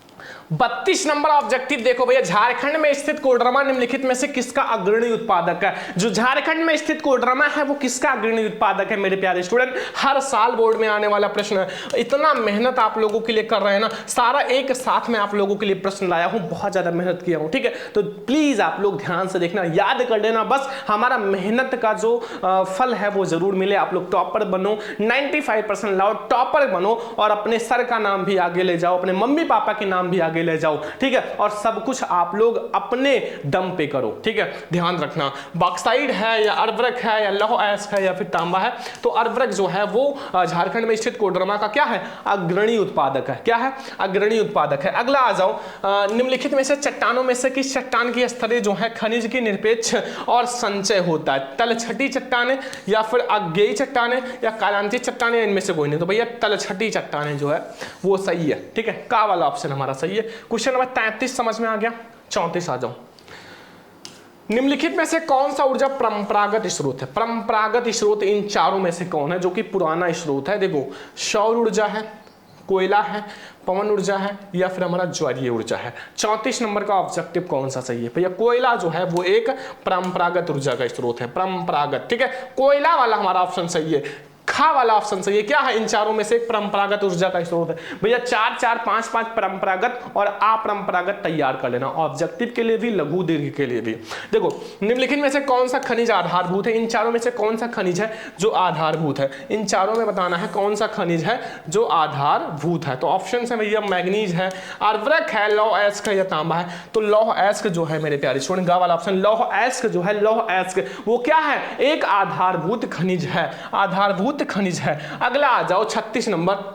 32 नंबर ऑब्जेक्टिव देखो भैया, झारखंड में स्थित कोडरमा निम्नलिखित में से किसका अग्रणी उत्पादक है? जो झारखंड में स्थित कोडरमा है वो किसका अग्रणी उत्पादक है मेरे प्यारे स्टूडेंट? हर साल बोर्ड में आने वाला प्रश्न है। इतना मेहनत आप लोगों के लिए कर रहे हैं ना, सारा एक साथ में आप लोगों के लिए प्रश्न लाया हूं, बहुत ज्यादा मेहनत किया हूं, ठीक है। तो प्लीज आप लोग ध्यान से देखना, याद कर लेना, बस हमारा मेहनत का जो फल है वो जरूर मिले। आप लोग टॉपर बनो, 95% लाओ, टॉपर बनो और अपने सर का नाम भी आगे ले जाओ, अपने मम्मी पापा के नाम भी आगे ले जाओ, ठीक है। और सब कुछ आप लोग अपने दम पे करो, ठीक है। ध्यान रखना, बॉक्साइड है या अर्वरक है या लौह अयस्क है या फिर तांबा है? तो अर्वरक जो है वो झारखंड में स्थित कोडरमा का क्या है? अग्रणी उत्पादक है। क्या है? अग्रणी उत्पादक है। अगला आ जाओ, निम्नलिखित में से चट्टानों में से किस चट्टान की स्तरें जो है खनिज की निरपेक्ष और संचय होता है? तलछटी चट्टानें या फिर अज्ञेय चट्टानें या कालांतित चट्टानें? इनमें से कोई नहीं। तो भैया तलछटी चट्टानें जो है वो सही है, ठीक है। का वाला ऑप्शन हमारा सही है। क्वेश्चन नंबर 33 समझ में आ गया। 34 आ जाओ। निम्नलिखित में से कौन सा ऊर्जा परंपरागत स्रोत है? परंपरागत स्रोत इन चारों में से कौन है जो कि पुराना स्रोत है? देखो, सौर ऊर्जा है, कोयला है, पवन ऊर्जा है या फिर हमारा ज्वारीय ऊर्जा है? 34 नंबर का ऑब्जेक्टिव कौन सा सही है? भैया कोयला जो है वो एक परंपरागत ऊर्जा का स्रोत है, परंपरागत, ठीक है। कोयला वाला हमारा ऑप्शन सही है। खा वाला ऑप्शन सही है। क्या है? इन चारों में से एक परंपरागत ऊर्जा का स्रोत है। भैया 4 4 5 5 परंपरागत और अपरंपरागत तैयार कर लेना, ऑब्जेक्टिव के लिए भी, लघु दीर्घ के लिए भी। देखो, निम्नलिखित में से कौन सा खनिज आधारभूत है? इन चारों में से कौन सा खनिज है जो आधारभूत है? इन चारों में बताना है कौन सा खनिज है जो आधारभूत है। तो ऑप्शन है भैया मैग्नीज है, अर्वरक है, लौह अयस्क है या तांबा है? तो लौह अयस्क जो है मेरे प्यारे स्टूडेंट, गा वाला ऑप्शन, लौह अयस्क जो है, लौह अयस्क वो क्या है? एक आधारभूत खनिज है, आधारभूत खनिज है। अगला आ जाओ 36 नंबर।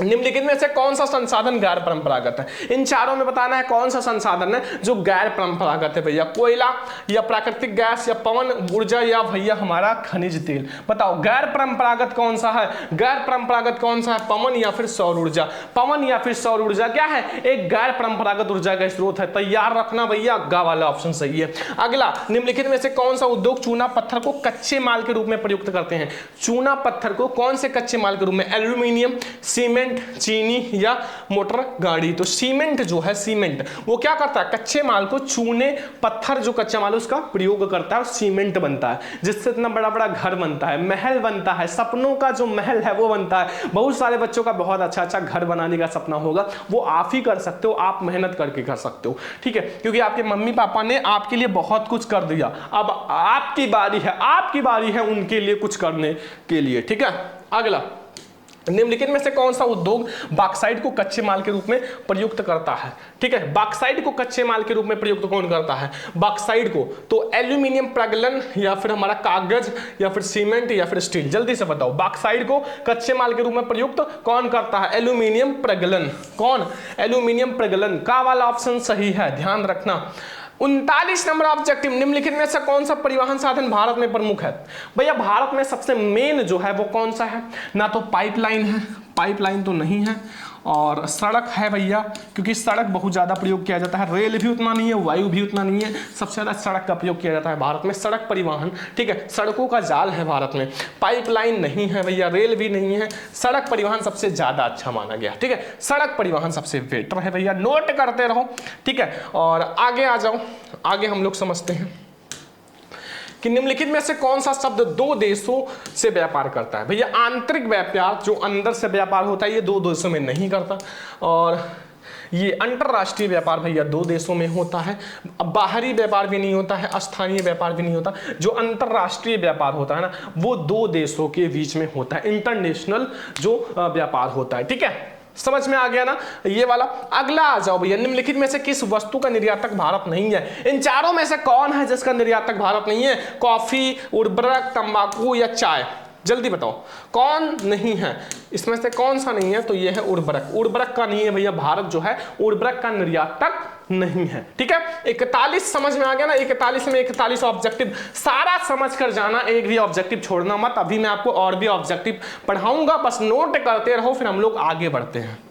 निम्नलिखित में से कौन सा संसाधन गैर परंपरागत है? इन चारों में बताना है कौन सा संसाधन है जो गैर परंपरागत है। भैया कोयला या प्राकृतिक गैस या पवन ऊर्जा या भैया हमारा खनिज तेल? बताओ गैर परंपरागत कौन सा है? गैर परंपरागत कौन सा है? पवन या फिर सौर ऊर्जा? पवन या फिर सौर ऊर्जा क्या है? एक गैर परंपरागत ऊर्जा का स्रोत है। तैयार रखना भैया, गा वाला ऑप्शन सही है। अगला, निम्नलिखित में से कौन सा उद्योग चूना पत्थर को कच्चे माल के रूप में प्रयुक्त करते हैं? चूना पत्थर को कौन से कच्चे माल के रूप में? एल्यूमिनियम, सीमेंट, चीनी या मोटर गाड़ी? तो सीमेंट जो है, सीमेंट वो क्या करता है? कच्चे माल को, चूने पत्थर जो कच्चा माल उसका प्रयोग करता है और सीमेंट बनता है, जिससे इतना बड़ा बड़ा घर बनता है, महल बनता है, सपनों का जो महल है वो बनता है। बहुत सारे बच्चों का बहुत अच्छा अच्छा घर बनाने का सपना होगा, वो आप ही कर सकते हो, आप मेहनत करके कर सकते हो, ठीक है। क्योंकि आपके मम्मी पापा ने आपके लिए बहुत कुछ कर दिया, अब आपकी बारी है, आपकी बारी है उनके लिए कुछ करने के लिए, ठीक है। अगला निम्नलिखित में से कौन सा उद्योग बॉक्साइट को कच्चे माल के रूप में प्रयुक्त करता है? ठीक है, बॉक्साइट को कच्चे माल के रूप में प्रयुक्त कौन करता है? बॉक्साइट को। तो एल्यूमिनियम प्रगलन, या फिर हमारा कागज, या फिर सीमेंट, या फिर स्टील, जल्दी से बताओ। बॉक्साइट को कच्चे माल के रूप में प्रयुक्त कौन करता है? एल्यूमिनियम प्रगलन। कौन? एल्यूमिनियम प्रगलन। का वाला ऑप्शन सही है, ध्यान रखना। 39 नंबर ऑब्जेक्टिव, निम्नलिखित में से कौन सा परिवहन साधन भारत में प्रमुख है? भैया भारत में सबसे मेन जो है वो कौन सा है? ना तो पाइपलाइन है, पाइपलाइन तो नहीं है, और सड़क है भैया, क्योंकि सड़क बहुत ज़्यादा प्रयोग किया जाता है। रेल भी उतना नहीं है, वायु भी उतना नहीं है, सबसे ज़्यादा सड़क का प्रयोग किया जाता है भारत में, सड़क परिवहन। ठीक है, सड़कों का जाल है भारत में। पाइपलाइन नहीं है भैया, रेल भी नहीं है, सड़क परिवहन सबसे ज़्यादा अच्छा माना गया। ठीक है, सड़क परिवहन सबसे बेटर है भैया, नोट करते रहो। ठीक है, और आगे आ जाओ, आगे हम लोग समझते हैं कि निम्नलिखित में से कौन सा शब्द दो देशों से व्यापार करता है? भैया आंतरिक व्यापार, जो अंदर से व्यापार होता है, ये दो देशों में नहीं करता, और ये अंतरराष्ट्रीय व्यापार भैया दो देशों में होता है। अब बाहरी व्यापार भी नहीं होता है, स्थानीय व्यापार भी नहीं होता। जो अंतरराष्ट्रीय व्यापार होता है ना, वो दो देशों के बीच में होता है, इंटरनेशनल जो व्यापार होता है। ठीक है, समझ में आ गया ना ये वाला। अगला आ जाओ भैया, निम्नलिखित में से किस वस्तु का निर्यातक भारत नहीं है? इन चारों में से कौन है जिसका निर्यातक भारत नहीं है? कॉफी, उर्वरक, तंबाकू या चाय? जल्दी बताओ कौन नहीं है इसमें से, कौन सा नहीं है? तो ये है उर्वरक। उर्वरक का नहीं है भैया, भारत जो है उर्वरक का निर्यातक नहीं है। ठीक है, 41 समझ में आ गया ना। 41 में 41 ऑब्जेक्टिव सारा समझ कर जाना, एक भी ऑब्जेक्टिव छोड़ना मत। अभी मैं आपको और भी ऑब्जेक्टिव पढ़ाऊंगा, बस नोट करते रहो, फिर हम लोग आगे बढ़ते हैं।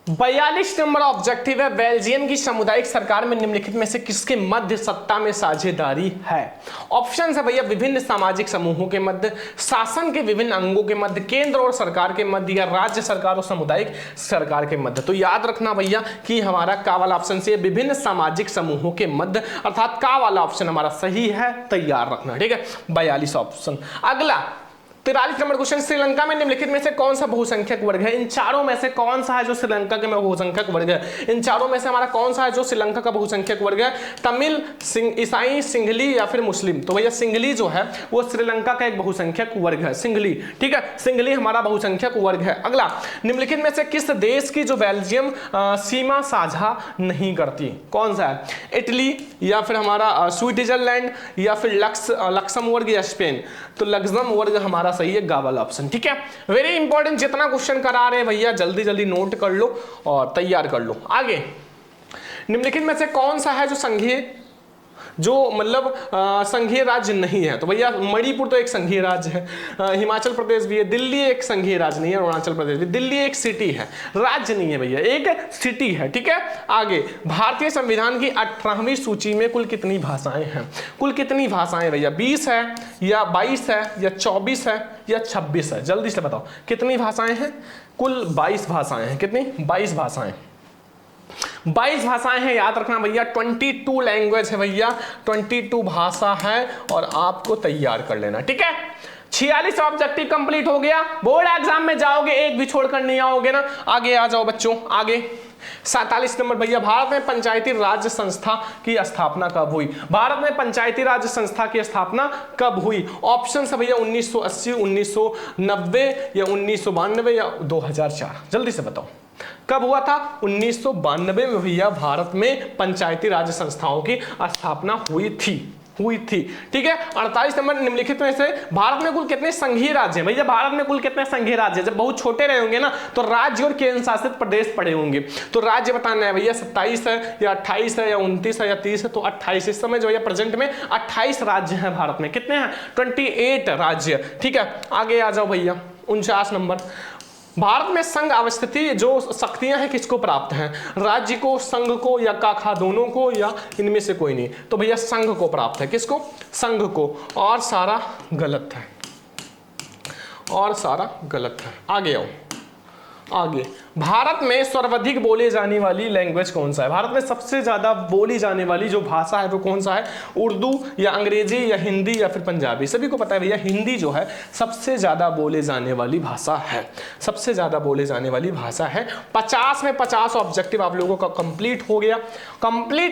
42 नंबर ऑब्जेक्टिव है, बेल्जियम की सामुदायिक सरकार में निम्नलिखित में से किसके मध्य सत्ता में साझेदारी है? ऑप्शन है भैया विभिन्न सामाजिक समूहों के मध्य, शासन के विभिन्न अंगों के मध्य, केंद्र और सरकार के मध्य, या राज्य सरकार और सामुदायिक सरकार के मध्य। तो याद रखना भैया कि हमारा का वाला ऑप्शन से विभिन्न सामाजिक समूहों के मध्य, अर्थात का वाला ऑप्शन हमारा सही है, तैयार रखना। ठीक है, 42 ऑप्शन। अगला 43 नंबर क्वेश्चन, श्रीलंका में निम्नलिखित में से कौन सा बहुसंख्यक वर्ग है? इन चारों में से कौन सा है जो श्रीलंका के बहुसंख्यक वर्ग है? इन चारों में से हमारा कौन सा है जो श्रीलंका का बहुसंख्यक वर्ग है? तमिल, ईसाई, सिंघली या फिर मुस्लिम? तो भैया सिंघली जो है वो श्रीलंका का एक बहुसंख्यक वर्ग है, सिंघली। ठीक है, सिंघली हमारा बहुसंख्यक वर्ग है। अगला, निम्नलिखित में से किस देश की जो बेल्जियम सीमा साझा नहीं करती? कौन सा है? इटली, या फिर हमारा स्विट्जरलैंड, या फिर लक्समबर्ग या स्पेन? तो लक्समबर्ग हमारा सही है, गा वाला ऑप्शन। ठीक है, वेरी इंपॉर्टेंट, जितना क्वेश्चन करा रहे हैं भैया जल्दी जल्दी नोट कर लो और तैयार कर लो। आगे, निम्नलिखित में से कौन सा है जो संघीय, जो मतलब संघीय राज्य नहीं है? तो भैया मणिपुर तो एक संघीय राज्य है, हिमाचल प्रदेश भी है, दिल्ली एक संघीय राज्य नहीं है, अरुणाचल प्रदेश भी। दिल्ली एक सिटी है, राज्य नहीं है भैया, एक सिटी है। ठीक है, आगे, भारतीय संविधान की 18वीं सूची में कुल कितनी भाषाएं हैं? कुल कितनी भाषाएं भैया? 20 है, या 22 है, या 24 है, या 26 है? जल्दी से बताओ कितनी भाषाएं हैं? कुल 22 भाषाएं हैं। कितनी? 22 भाषाएं। 22 भाषाएं हैं, याद रखना भैया। 22 लैंग्वेज है भैया, 22 भाषा है, और आपको तैयार कर लेना। ठीक है, 46 ऑब्जेक्टिव कंप्लीट हो गया। बोर्ड एग्जाम में जाओगे एक भी छोड़कर नहीं आओगे ना। आगे आ जाओ बच्चों, आगे 47 नंबर भैया, भारत में पंचायती राज संस्था की स्थापना कब हुई? भारत में पंचायती राज संस्था की स्थापना कब हुई? ऑप्शन है भैया 1980, 1990, या 1992, या 2004? जल्दी से बताओ कब हुआ था? 1992 में भैया भारत में पंचायती राज संस्थाओं की स्थापना हुई थी। ठीक है, 48 नंबर, निम्नलिखित में से भारत में कुल कितने संघीय राज्य हैं? भैया भारत में कुल कितने संघीय राज्य हैं? जब बहुत छोटे रहे होंगे ना तो राज्य और केंद्र शासित प्रदेश पड़े होंगे, तो राज्य बताना है भैया 27 है, या 28 है, या 29 है, या 30 है? तो 28। इस समय जो है प्रेजेंट में 28 राज्य हैं भारत में। कितने हैं? 28 राज्य। ठीक है, आगे आ जाओ भैया 49 नंबर, भारत में संघ अवस्थिति जो शक्तियां हैं किसको प्राप्त हैं? राज्य को, संघ को, या काखा दोनों को, या इनमें से कोई नहीं? तो भैया संघ को प्राप्त है। किसको? संघ को। और सारा गलत है, और सारा गलत है। आगे आओ, आगे, भारत में सर्वाधिक बोले जाने वाली लैंग्वेज कौन सा है? भारत में सबसे ज्यादा बोली जाने वाली जो भाषा है वो कौन सा है? उर्दू, या अंग्रेजी, या हिंदी, या फिर पंजाबी? सभी को पता है भैया हिंदी जो है सबसे ज्यादा बोले जाने वाली भाषा है, सबसे ज्यादा बोले जाने वाली भाषा है। 50 में 50 ऑब्जेक्टिव आप लोगों का कंप्लीट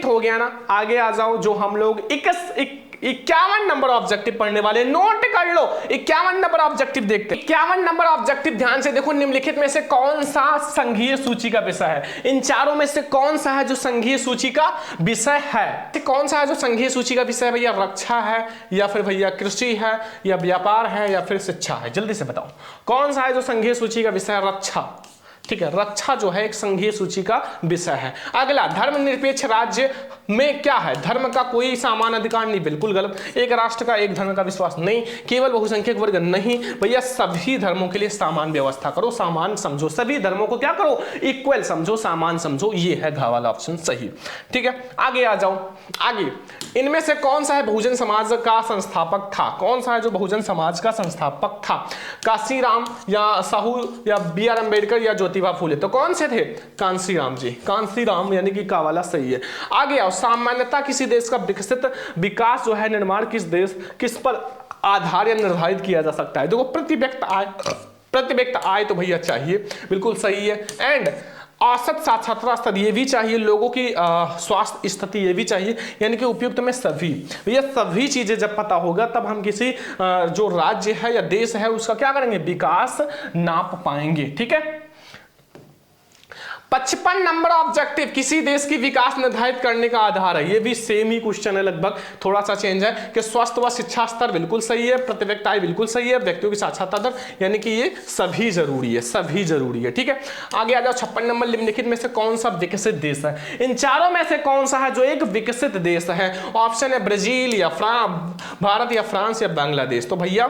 हो गया ना। आगे आ जाओ, जो हम लोग 51 नंबर ऑब्जेक्टिव पढ़ने वाले, नोट कर कर लो। 51 नंबर ऑब्जेक्टिव देखते हैं। 51 नंबर ऑब्जेक्टिव ध्यान से देखो, निम्नलिखित में से कौन सा संघीय सूची का विषय है? इन चारों में से कौन सा है जो संघीय सूची का विषय है? कौन सा है जो संघीय सूची का विषय है भैया? रक्षा है, या फिर भैया कृषि है, या व्यापार है, या फिर शिक्षा है? जल्दी से बताओ कौन सा है जो संघीय सूची का विषय है? रक्षा, ठीक है, रक्षा जो है एक संघीय सूची का विषय है। अगला, धर्मनिरपेक्ष राज्य में क्या है? धर्म का कोई समान अधिकार नहीं, बिल्कुल गलत। एक राष्ट्र का एक धर्म का विश्वास नहीं, केवल बहुसंख्यक वर्ग नहीं भैया, सभी धर्मों के लिए समान व्यवस्था करो, समान समझो, सभी धर्मों को क्या करो? इक्वल समझो, समान समझो। ये है घ वाला ऑप्शन सही, ठीक है। आगे आ जाओ। आगे, इनमें से कौन सा है बहुजन समाज का संस्थापक था? कौन सा है जो बहुजन समाज का संस्थापक था? कांसीराम या साहू या B.R. अम्बेडकर या ज्योतिबा फूले? तो कौन से थे? कांसीराम जी, कांसीराम यानी कि का वाला सही है। आगे आओ, सामान्यतः किसी देश का विकसित विकास जो है निर्माण किस पर आधार या निर्धारित किया जा सकता है? देखो, प्रति व्यक्ति आय तो भैया चाहिए, बिल्कुल सही है। एंड औसत साक्षरता स्तर ये भी चाहिए, लोगों की स्वास्थ्य स्थिति ये भी चाहिए, यानी कि उपयुक्त में सभी, ये सभी चीजें जब पता होगा तब हम किसी जो राज्य है या देश है उसका क्या करेंगे? विकास नाप पाएंगे, ठीक है। 55 नंबर ऑब्जेक्टिव, किसी देश की विकास निर्धारित करने का आधार है। ये भी सेम ही क्वेश्चन है, लगभग थोड़ा सा चेंज है कि स्वस्थ व शिक्षा स्तर बिल्कुल सही है, प्रति व्यक्ति आय बिल्कुल सही है, व्यक्तियों की साक्षरता दर, यानी कि ये सभी जरूरी है, सभी जरूरी है, ठीक है। आगे आ जाओ। 56 नंबर, निम्नलिखित में से कौन सा विकसित देश है? इन चारों में से कौन सा है जो एक विकसित देश है? ऑप्शन है ब्राजील या भारत या फ्रांस या बांग्लादेश। तो भैया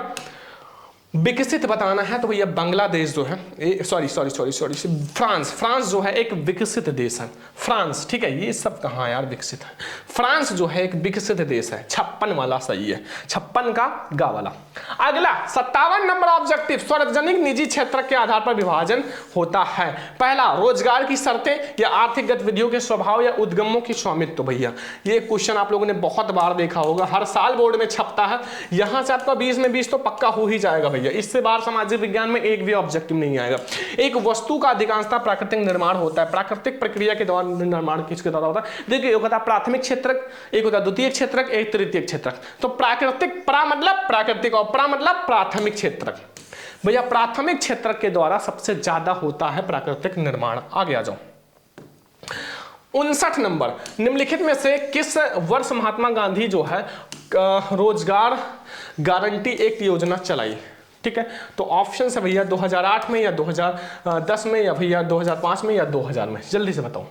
विकसित बताना है तो भैया बांग्लादेश जो है, सॉरी फ्रांस जो है एक विकसित देश है। फ्रांस, ठीक है, ये सब कहाँ यार विकसित है? फ्रांस जो है एक विकसित देश है। 56 वाला सही है, 56 का गा वाला। अगला 57 नंबर ऑब्जेक्टिव, सार्वजनिक निजी क्षेत्र के आधार पर विभाजन होता है। पहला, रोजगार की शर्तें या आर्थिक गतिविधियों के स्वभाव या उद्गमों की स्वामित्व। तो भैया ये क्वेश्चन आप लोगों ने बहुत बार देखा होगा, हर साल बोर्ड में छपता है। यहां से आपका 20 में 20 तो पक्का हो ही जाएगा भैया, इससे बाहर सामाजिक विज्ञान में एक भी ऑब्जेक्टिव नहीं आएगा। एक वस्तु का अधिकांशतः प्राकृतिक निर्माण होता है। प्राकृतिक प्रक्रिया के दौरान निर्माण किसके द्वारा होता है? देखिए, एक होता है प्राथमिक क्षेत्रक, एक होता है द्वितीय क्षेत्रक, एक तृतीय क्षेत्रक। तो प्राकृतिक, प्रा मतलब प्राकृतिक और प्रा मतलब प्राथमिक क्षेत्रक। भैया प्राथमिक क्षेत्रक के द्वारा सबसे ज्यादा होता है प्राकृतिक निर्माण। आगे आ जाओ। 59 नंबर, निम्नलिखित में से किस वर्ष महात्मा गांधी जो है रोजगार गारंटी एक्ट योजना चलाई? ठीक है, तो ऑप्शन है भैया 2008 में या 2010 में या भैया 2005 में या 2000 में? जल्दी से बताओ।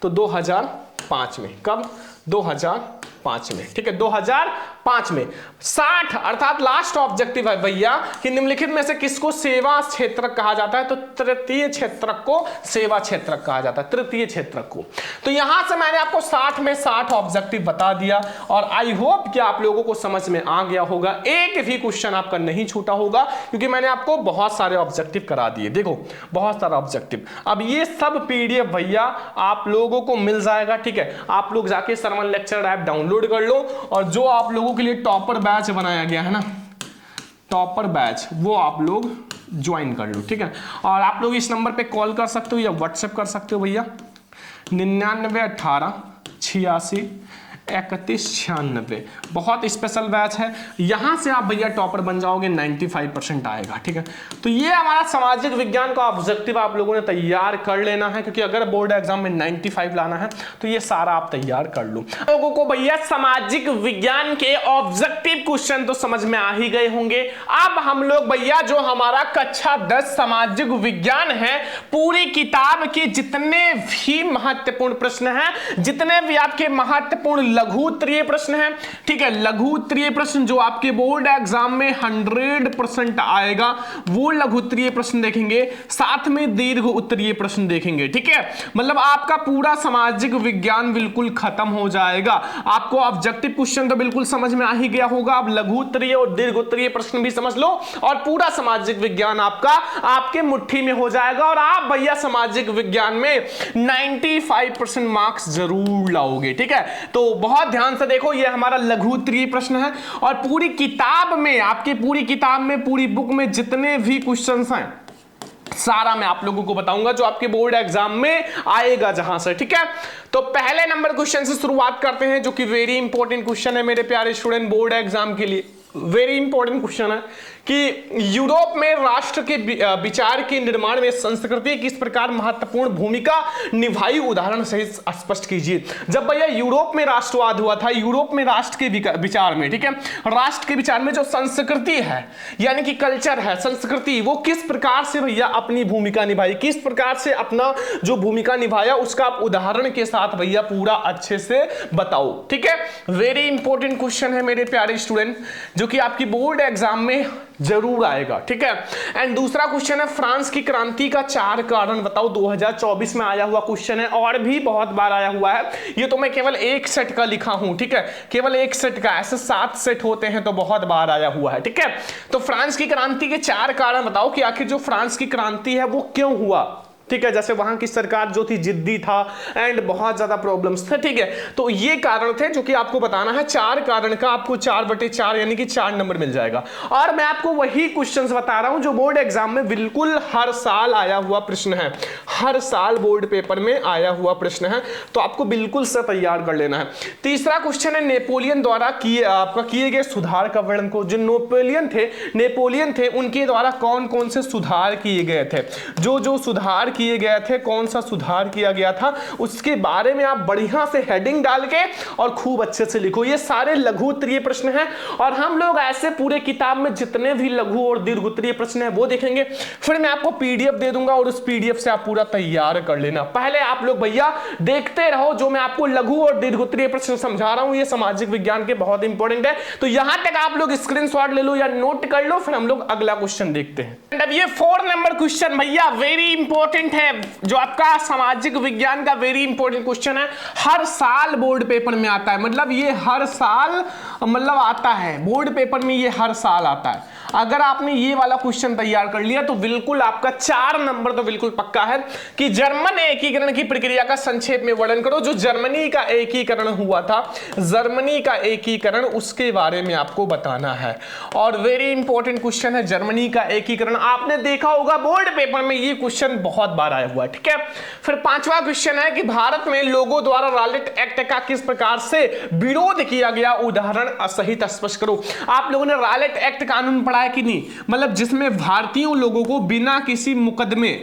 तो 2005 में। कब? 2005 में, ठीक है, 2005 में। 60 अर्थात लास्ट ऑब्जेक्टिव है भैया कि निम्नलिखित में से किसको सेवा क्षेत्रक कहा जाता है? तो तृतीय क्षेत्रक को सेवा क्षेत्रक कहा जाता है, तृतीय क्षेत्रक को। तो यहां से मैंने आपको 60 में 60 ऑब्जेक्टिव बता दिया और आई होप कि आप लोगों को समझ में आ गया होगा, एक भी क्वेश्चन आपका नहीं छूटा होगा, क्योंकि मैंने आपको बहुत सारे ऑब्जेक्टिव करा दिए। देखो बहुत सारा ऑब्जेक्टिव, अब ये सब पीडीएफ भैया आप लोगों को मिल जाएगा, ठीक है। आप लोग जाके सरवन लेक्चर ऐप डाउनलोड कर लो और जो आप लोगों के लिए टॉपर बैच बनाया गया है ना, टॉपर बैच, वो आप लोग ज्वाइन कर लो, ठीक है। और आप लोग इस नंबर पे कॉल कर सकते हो या व्हाट्सएप कर सकते हो भैया, 99 18 86 31 96। बहुत स्पेशल बैच है, यहां से आप भैया टॉपर बन जाओगे, 95% आएगा, ठीक है। तो ये हमारा सामाजिक विज्ञान का ऑब्जेक्टिव आप लोगों ने तैयार कर लेना है, क्योंकि अगर बोर्ड एग्जाम में 95 लाना है तो ये सारा आप तैयार कर लो। लोगों को भैया सामाजिक विज्ञान के ऑब्जेक्टिव क्वेश्चन तो समझ में आ ही गए होंगे। अब हम लोग भैया जो हमारा कक्षा 10 सामाजिक विज्ञान है, पूरी किताब के जितने भी महत्वपूर्ण प्रश्न हैं, जितने भी आपके महत्वपूर्ण लघु उत्तरीय प्रश्न है, ठीक है, लघु उत्तरीय प्रश्न जो आपके बोर्ड एग्जाम में 100% आएगा, वो लघु उत्तरीय प्रश्न देखेंगे, साथ में दीर्घ उत्तरीय प्रश्न देखेंगे, ठीक है। मतलब आपका पूरा सामाजिक विज्ञान बिल्कुल खत्म हो जाएगा। आपको ऑब्जेक्टिव क्वेश्चन तो बिल्कुल समझ में आ ही गया होगा, अब लघु उत्तरीय और दीर्घ उत्तरीय प्रश्न भी समझ लो और पूरा सामाजिक विज्ञान आपका आपके मुट्ठी में हो जाएगा और आप भैया सामाजिक विज्ञान में 95% मार्क्स जरूर लाओगे, ठीक है। तो बहुत ध्यान से देखो, ये हमारा लघु उत्तरीय प्रश्न है और पूरी किताब में, आपकी पूरी किताब में, पूरी बुक में जितने भी क्वेश्चंस हैं सारा मैं आप लोगों को बताऊंगा जो आपके बोर्ड एग्जाम में आएगा जहां से, ठीक है। तो पहले नंबर क्वेश्चन से शुरुआत करते हैं, जो कि वेरी इंपॉर्टेंट क्वेश्चन है मेरे प्यारे स्टूडेंट बोर्ड एग्जाम के लिए। वेरी इंपॉर्टेंट क्वेश्चन है कि यूरोप में राष्ट्र के विचार के निर्माण में संस्कृति किस प्रकार महत्वपूर्ण भूमिका निभाई, उदाहरण सहित स्पष्ट कीजिए। जब भैया यूरोप में राष्ट्रवाद हुआ था, यूरोप में राष्ट्र के विचार में, ठीक है, राष्ट्र के विचार में जो संस्कृति है यानी कि कल्चर है, संस्कृति, वो किस प्रकार से भैया अपनी भूमिका निभाई, किस प्रकार से अपना जो भूमिका निभाया उसका आप उदाहरण के साथ भैया पूरा अच्छे से बताओ। ठीक है, वेरी इंपॉर्टेंट क्वेश्चन है मेरे प्यारे स्टूडेंट, जो कि आपकी बोर्ड एग्जाम में जरूर आएगा। ठीक है, एंड दूसरा क्वेश्चन है फ्रांस की क्रांति का 4 कारण बताओ। 2024 में आया हुआ क्वेश्चन है और भी बहुत बार आया हुआ है। ये तो मैं केवल एक सेट का लिखा हूं, ठीक है, केवल एक सेट का, ऐसे 7 सेट होते हैं तो बहुत बार आया हुआ है। ठीक है, तो फ्रांस की क्रांति के 4 कारण बताओ कि आखिर जो फ्रांस की क्रांति है वो क्यों हुआ। ठीक है, जैसे वहां की सरकार जो थी जिद्दी था एंड बहुत ज्यादा प्रॉब्लम्स थे। ठीक है, तो ये कारण थे जो कि आपको बताना है। 4 कारण का आपको 4/4 यानी कि 4 नंबर मिल जाएगा। और मैं आपको वही क्वेश्चंस बता रहा हूं जो बोर्ड एग्जाम में बिल्कुल हर साल आया हुआ प्रश्न है, हर साल बोर्ड पेपर में आया हुआ प्रश्न है, तो आपको बिल्कुल से तैयार कर लेना है। तीसरा क्वेश्चन है नेपोलियन द्वारा किए गए सुधार का वर्णन को। जो नेपोलियन थे उनके द्वारा कौन कौन से सुधार किए गए थे, जो सुधार किए गए थे, कौन सा सुधार किया गया था, उसके बारे में आप बढ़िया से हेडिंग डाल के और खूब अच्छे से लिखो। ये सारे लघु उत्तरीय प्रश्न हैं और हम लोग ऐसे पूरे किताब में जितने भी लघु और दीर्घ उत्तरीय प्रश्न हैं वो देखेंगे। फिर मैं आपको पीडीएफ दे दूंगा और उस पीडीएफ से आप पूरा तैयार कर लेना। पहले आप लोग भैया देखते रहो जो मैं आपको लघु और दीर्घ उत्तरीय प्रश्न समझा रहा हूं, ये सामाजिक विज्ञान के बहुत इंपॉर्टेंट है। तो यहां तक आप लोग स्क्रीनशॉट ले लो या नोट कर लो, फिर हम लोग अगला क्वेश्चन देखते हैं। अब ये 4 नंबर क्वेश्चन भैया वेरी इंपॉर्टेंट है, जो आपका सामाजिक विज्ञान का वेरी इंपॉर्टेंट क्वेश्चन है। हर साल बोर्ड पेपर में आता है, मतलब ये हर साल मतलब आता है बोर्ड पेपर में, ये हर साल आता है। अगर आपने ये वाला क्वेश्चन तैयार कर लिया तो बिल्कुल आपका 4 नंबर तो बिल्कुल पक्का है। कि जर्मन एकीकरण की प्रक्रिया का संक्षेप में वर्णन करो। जो जर्मनी का एकीकरण हुआ था, जर्मनी का एकीकरण, उसके बारे में आपको बताना है। और वेरी इंपॉर्टेंट क्वेश्चन है जर्मनी का एकीकरण, आपने देखा होगा बोर्ड पेपर में ये क्वेश्चन बहुत बार आया हुआ है। ठीक है, फिर 5वां क्वेश्चन है कि भारत में लोगों द्वारा रॉलेट एक्ट का किस प्रकार से विरोध किया गया, उदाहरण सहित स्पष्ट करो। आप लोगों ने रॉलेट एक्ट कानून पढ़ा है कि नहीं, मतलब जिसमें भारतीय लोगों को बिना किसी मुकदमे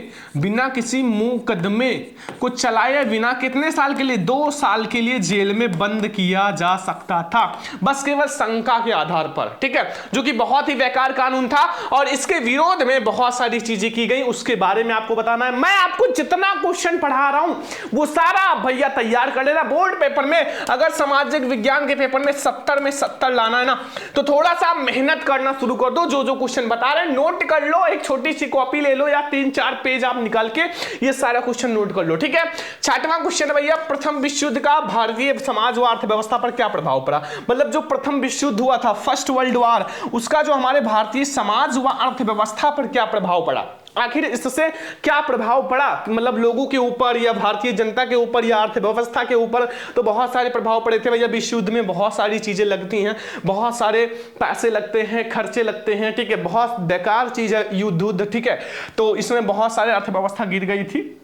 को चलाए बिना कितने साल के लिए, 2 साल के लिए जेल में बंद किया जा सकता था, बस केवल शंका के आधार पर। ठीक है, जो कि बहुत ही बेकार कानून था और इसके विरोध में बहुत सारी चीजें की गई, उसके बारे में आपको बताना है। मैं आपको जितना क्वेश्चन पढ़ा रहा हूं वो सारा भैया तैयार कर लेना। बोर्ड पेपर में अगर सामाजिक विज्ञान के पेपर में 70 में 70 लाना है ना, तो थोड़ा सा मेहनत करना शुरू कर दो। जो क्वेश्चन बता रहे हैं नोट कर लो, एक छोटी सी कॉपी ले लो या 3-4 पेज आप निकाल के ये सारा क्वेश्चन नोट कर लो। ठीक है, 6वां क्वेश्चन है भैया प्रथम विश्व युद्ध का भारतीय समाज व अर्थव्यवस्था पर क्या प्रभाव पड़ा। मतलब जो प्रथम विश्व युद्ध हुआ था, फर्स्ट वर्ल्ड वॉर, उसका जो हमारे भारतीय समाज व अर्थव्यवस्था पर क्या प्रभाव पड़ा, आखिर इससे क्या प्रभाव पड़ा, मतलब लोगों के ऊपर या भारतीय जनता के ऊपर या अर्थव्यवस्था के ऊपर। तो बहुत सारे प्रभाव पड़े थे भैया। विश्व युद्ध में बहुत सारी चीजें लगती हैं, बहुत सारे पैसे लगते हैं, खर्चे लगते हैं। ठीक है, बहुत बेकार चीज है युद्ध। ठीक है, तो इसमें बहुत सारे अर्थव्यवस्था गिर गई थी।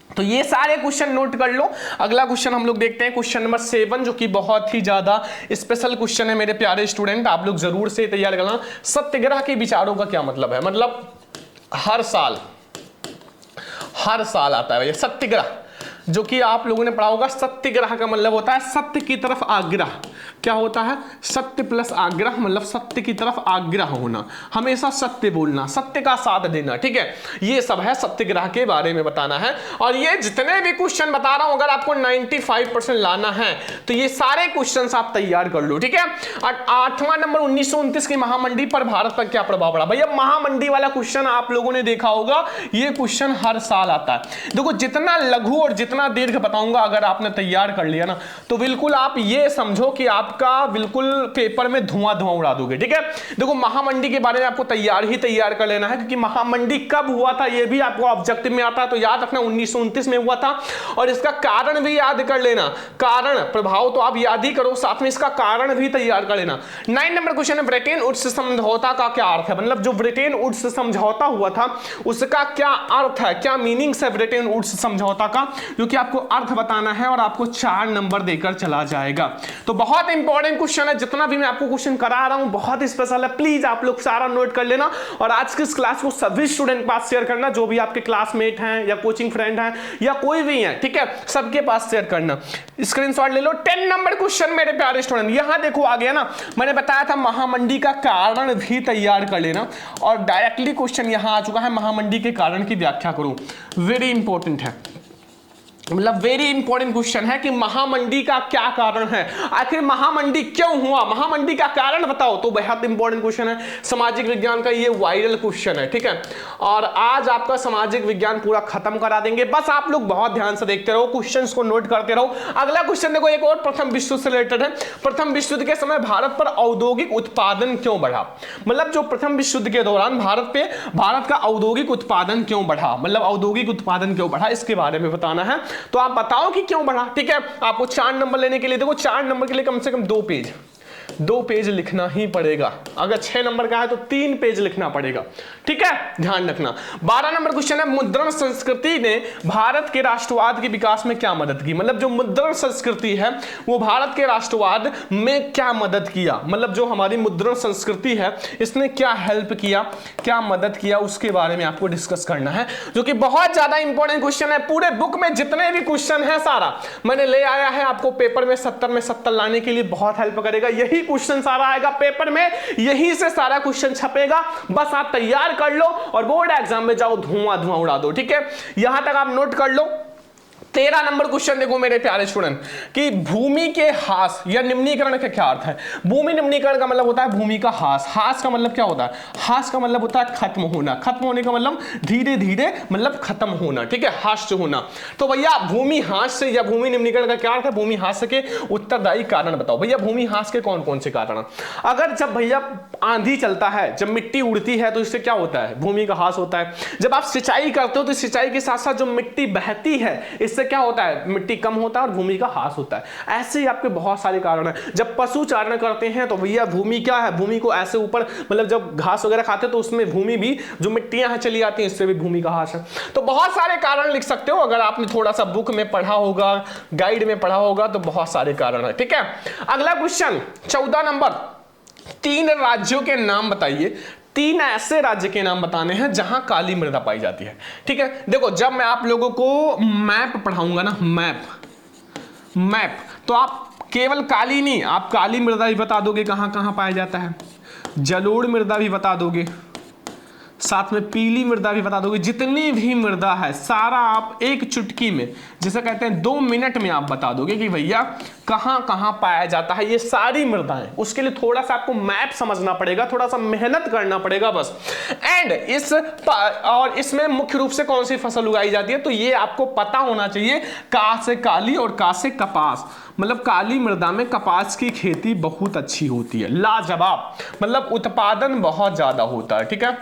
तो ये सारे क्वेश्चन नोट कर लो। अगला क्वेश्चन हम लोग देखते हैं, क्वेश्चन नंबर 7, जो कि बहुत ही ज्यादा स्पेशल क्वेश्चन है मेरे प्यारे स्टूडेंट, आप लोग जरूर से तैयार करना। सत्याग्रह के विचारों का क्या मतलब है, मतलब हर साल आता है भैया सत्याग्रह, जो कि आप लोगों ने पढ़ा होगा। सत्याग्रह का मतलब होता है सत्य की तरफ आग्रह। क्या होता है, सत्य प्लस आग्रह, मतलब सत्य की तरफ आग्रह होना, हमेशा सत्य बोलना, सत्य का साथ देना। ठीक है, ये सब है सत्याग्रह के बारे में बताना है। और ये जितने भी क्वेश्चन बता रहा हूं, अगर आपको 95% लाना है तो ये सारे क्वेश्चन आप तैयार कर लो। ठीक है, 8वां नंबर 1929 की महामंडी पर भारत पर क्या प्रभाव पड़ा। भैया महामंडी वाला क्वेश्चन आप लोगों ने देखा होगा, ये क्वेश्चन हर साल आता है। देखो जितना लघु और जितना दीर्घ बताऊंगा, अगर आपने तैयार कर लिया ना, तो बिल्कुल आप ये समझो कि आपका बिल्कुल पेपर में धुआं उड़ा दोगे। ठीक है, देखो महामंडी के बारे में आपको तैयार कर लेना है, क्योंकि महामंडी कब हुआ था ये भी आपको ऑब्जेक्टिव में आता है। तो याद रखना 1929 में हुआ था, और इसका कारण भी याद कर लेना। कारण प्रभाव तो आप याद ही करो, साथ में इसका कारण भी तैयार कर लेना। 9 नंबर क्वेश्चन है ब्रेटन वुड्स समझौता का क्या अर्थ है। मतलब जो ब्रेटन वुड्स समझौता हुआ था उसका क्या अर्थ है, क्या मीनिंग्स है ब्रेटन वुड्स समझौता का, जो कि आपको अर्थ बताना है और आपको 4 नंबर देकर चला जाएगा। तो बहुत बहुत इंपॉर्टेंट क्वेश्चन है, जितना भी मैं आपको क्वेश्चन करा रहा हूं बहुत स्पेशल है, प्लीज आप लोग सारा नोट कर लेना और आज की इस क्लास को सभी स्टूडेंट के पास शेयर करना, जो भी आपके क्लासमेट हैं या कोचिंग फ्रेंड हैं या कोई भी है, ठीक है, सबके पास शेयर करना। स्क्रीनशॉट ले लो। 10 नंबर क्वेश्चन मेरे प्यारे स्टूडेंट, यहां देखो आ गया ना, मैंने बताया था महामंडी का कारण भी तैयार कर लेना और डायरेक्टली क्वेश्चन यहां आ चुका है, महामंडी के कारण की व्याख्या करो। वेरी इंपॉर्टेंट है, मतलब वेरी इंपॉर्टेंट क्वेश्चन है कि महामंडी का क्या कारण है, आखिर महामंडी क्यों हुआ, महामंडी का कारण बताओ। तो बेहद इंपॉर्टेंट क्वेश्चन है, सामाजिक विज्ञान का ये वायरल क्वेश्चन है, ठीक है। और आज आपका सामाजिक विज्ञान पूरा खत्म करा देंगे, बस आप लोग बहुत ध्यान से देखते रहो, क्वेश्चंस को नोट करते रहो। अगला क्वेश्चन देखो, एक और प्रथम विश्व युद्ध से रिलेटेड है। प्रथम विश्व युद्ध के समय भारत पर औद्योगिक उत्पादन क्यों बढ़ा, मतलब जो प्रथम विश्व युद्ध के दौरान भारत का औद्योगिक उत्पादन क्यों बढ़ा, मतलब औद्योगिक उत्पादन क्यों बढ़ा, इसके बारे में बताना है। तो आप बताओ कि क्यों बढ़ा, ठीक है। आपको 4 नंबर लेने के लिए, देखो 4 नंबर के लिए कम से कम 2 पेज लिखना ही पड़ेगा, अगर 6 नंबर का है तो 3 पेज लिखना पड़ेगा, ठीक है, ध्यान रखना। 12 नंबर क्वेश्चन है, मुद्रण संस्कृति ने भारत के राष्ट्रवाद के विकास में क्या मदद की, मतलब जो मुद्रण संस्कृति है वो भारत के राष्ट्रवाद में क्या मदद किया, मतलब जो हमारी मुद्रण संस्कृति है इसने क्या हेल्प किया, क्या मदद किया, उसके बारे में आपको डिस्कस करना है, जो कि बहुत ज्यादा इंपॉर्टेंट क्वेश्चन है। पूरे बुक में जितने भी क्वेश्चन है सारा मैंने ले आया है, आपको पेपर में 70 में 70 लाने के लिए बहुत हेल्प करेगा। यही क्वेश्चन सारा आएगा पेपर में, यहीं से सारा क्वेश्चन छपेगा, बस आप तैयार कर लो और बोर्ड एग्जाम में जाओ धुआं उड़ा दो, ठीक है। यहां तक आप नोट कर लो। 13 नंबर क्वेश्चन देखो मेरे प्यारे स्टूडेंट कि भूमि के ह्रास या निम्नीकरण का क्या अर्थ है। भूमि निम्नीकरण का मतलब होता है भूमि का ह्रास। ह्रास का मतलब क्या होता है, ह्रास का मतलब होता है खत्म होना, खत्म होने का मतलब धीरे धीरे मतलब खत्म होना, ठीक है, ह्रास होना। तो भैया भूमि ह्रास से या भूमि निम्नीकरण का क्या अर्थ है, भूमि ह्रास के उत्तरदायी कारण बताओ। भैया भूमि ह्रास के कौन कौन से कारण, अगर जब भैया आंधी चलता है, जब मिट्टी उड़ती है तो इससे क्या होता है, भूमि का ह्रास होता है। जब आप सिंचाई करते हो तो सिंचाई के साथ साथ जो मिट्टी बहती है इससे क्या होता है, मिट्टी कम होता है और भूमि का ह्रास होता है। ऐसे ही आपके बहुत सारे कारण हैं। जब पशु चारण करते हैं तो भैया भूमि क्या है, भूमि को ऐसे ऊपर, मतलब जब घास वगैरह खाते हैं तो उसमें भूमि भी जो मिट्टियां हैं चली आती हैं, इससे भी भूमि का ह्रास है। तो बहुत सारे कारण लिख सकते हो, अगर आपने थोड़ा सा बुक में पढ़ा होगा, गाइड में पढ़ा होगा तो बहुत सारे कारण है, ठीक है। अगला क्वेश्चन 14 नंबर, 3 राज्यों के नाम बताइए। 3 ऐसे राज्य के नाम बताने हैं जहां काली मृदा पाई जाती है, ठीक है। देखो जब मैं आप लोगों को मैप पढ़ाऊंगा ना, मैप तो आप केवल काली नहीं, आप काली मृदा भी बता दोगे कहां कहां पाया जाता है, जलोढ़ मृदा भी बता दोगे, साथ में पीली मृदा भी बता दोगे। जितनी भी मृदा है सारा आप एक चुटकी में, जैसे कहते हैं 2 मिनट में आप बता दोगे कि भैया कहां कहां पाया जाता है ये सारी मृदाएं। उसके लिए थोड़ा सा आपको मैप समझना पड़ेगा, थोड़ा सा मेहनत करना पड़ेगा बस। एंड इसमें मुख्य रूप से कौन सी फसल उगाई जाती है तो ये आपको पता होना चाहिए, का से काली और का से कपास। मतलब काली मृदा में कपास की खेती बहुत अच्छी होती है, लाजवाब, मतलब उत्पादन बहुत ज्यादा होता है, ठीक है,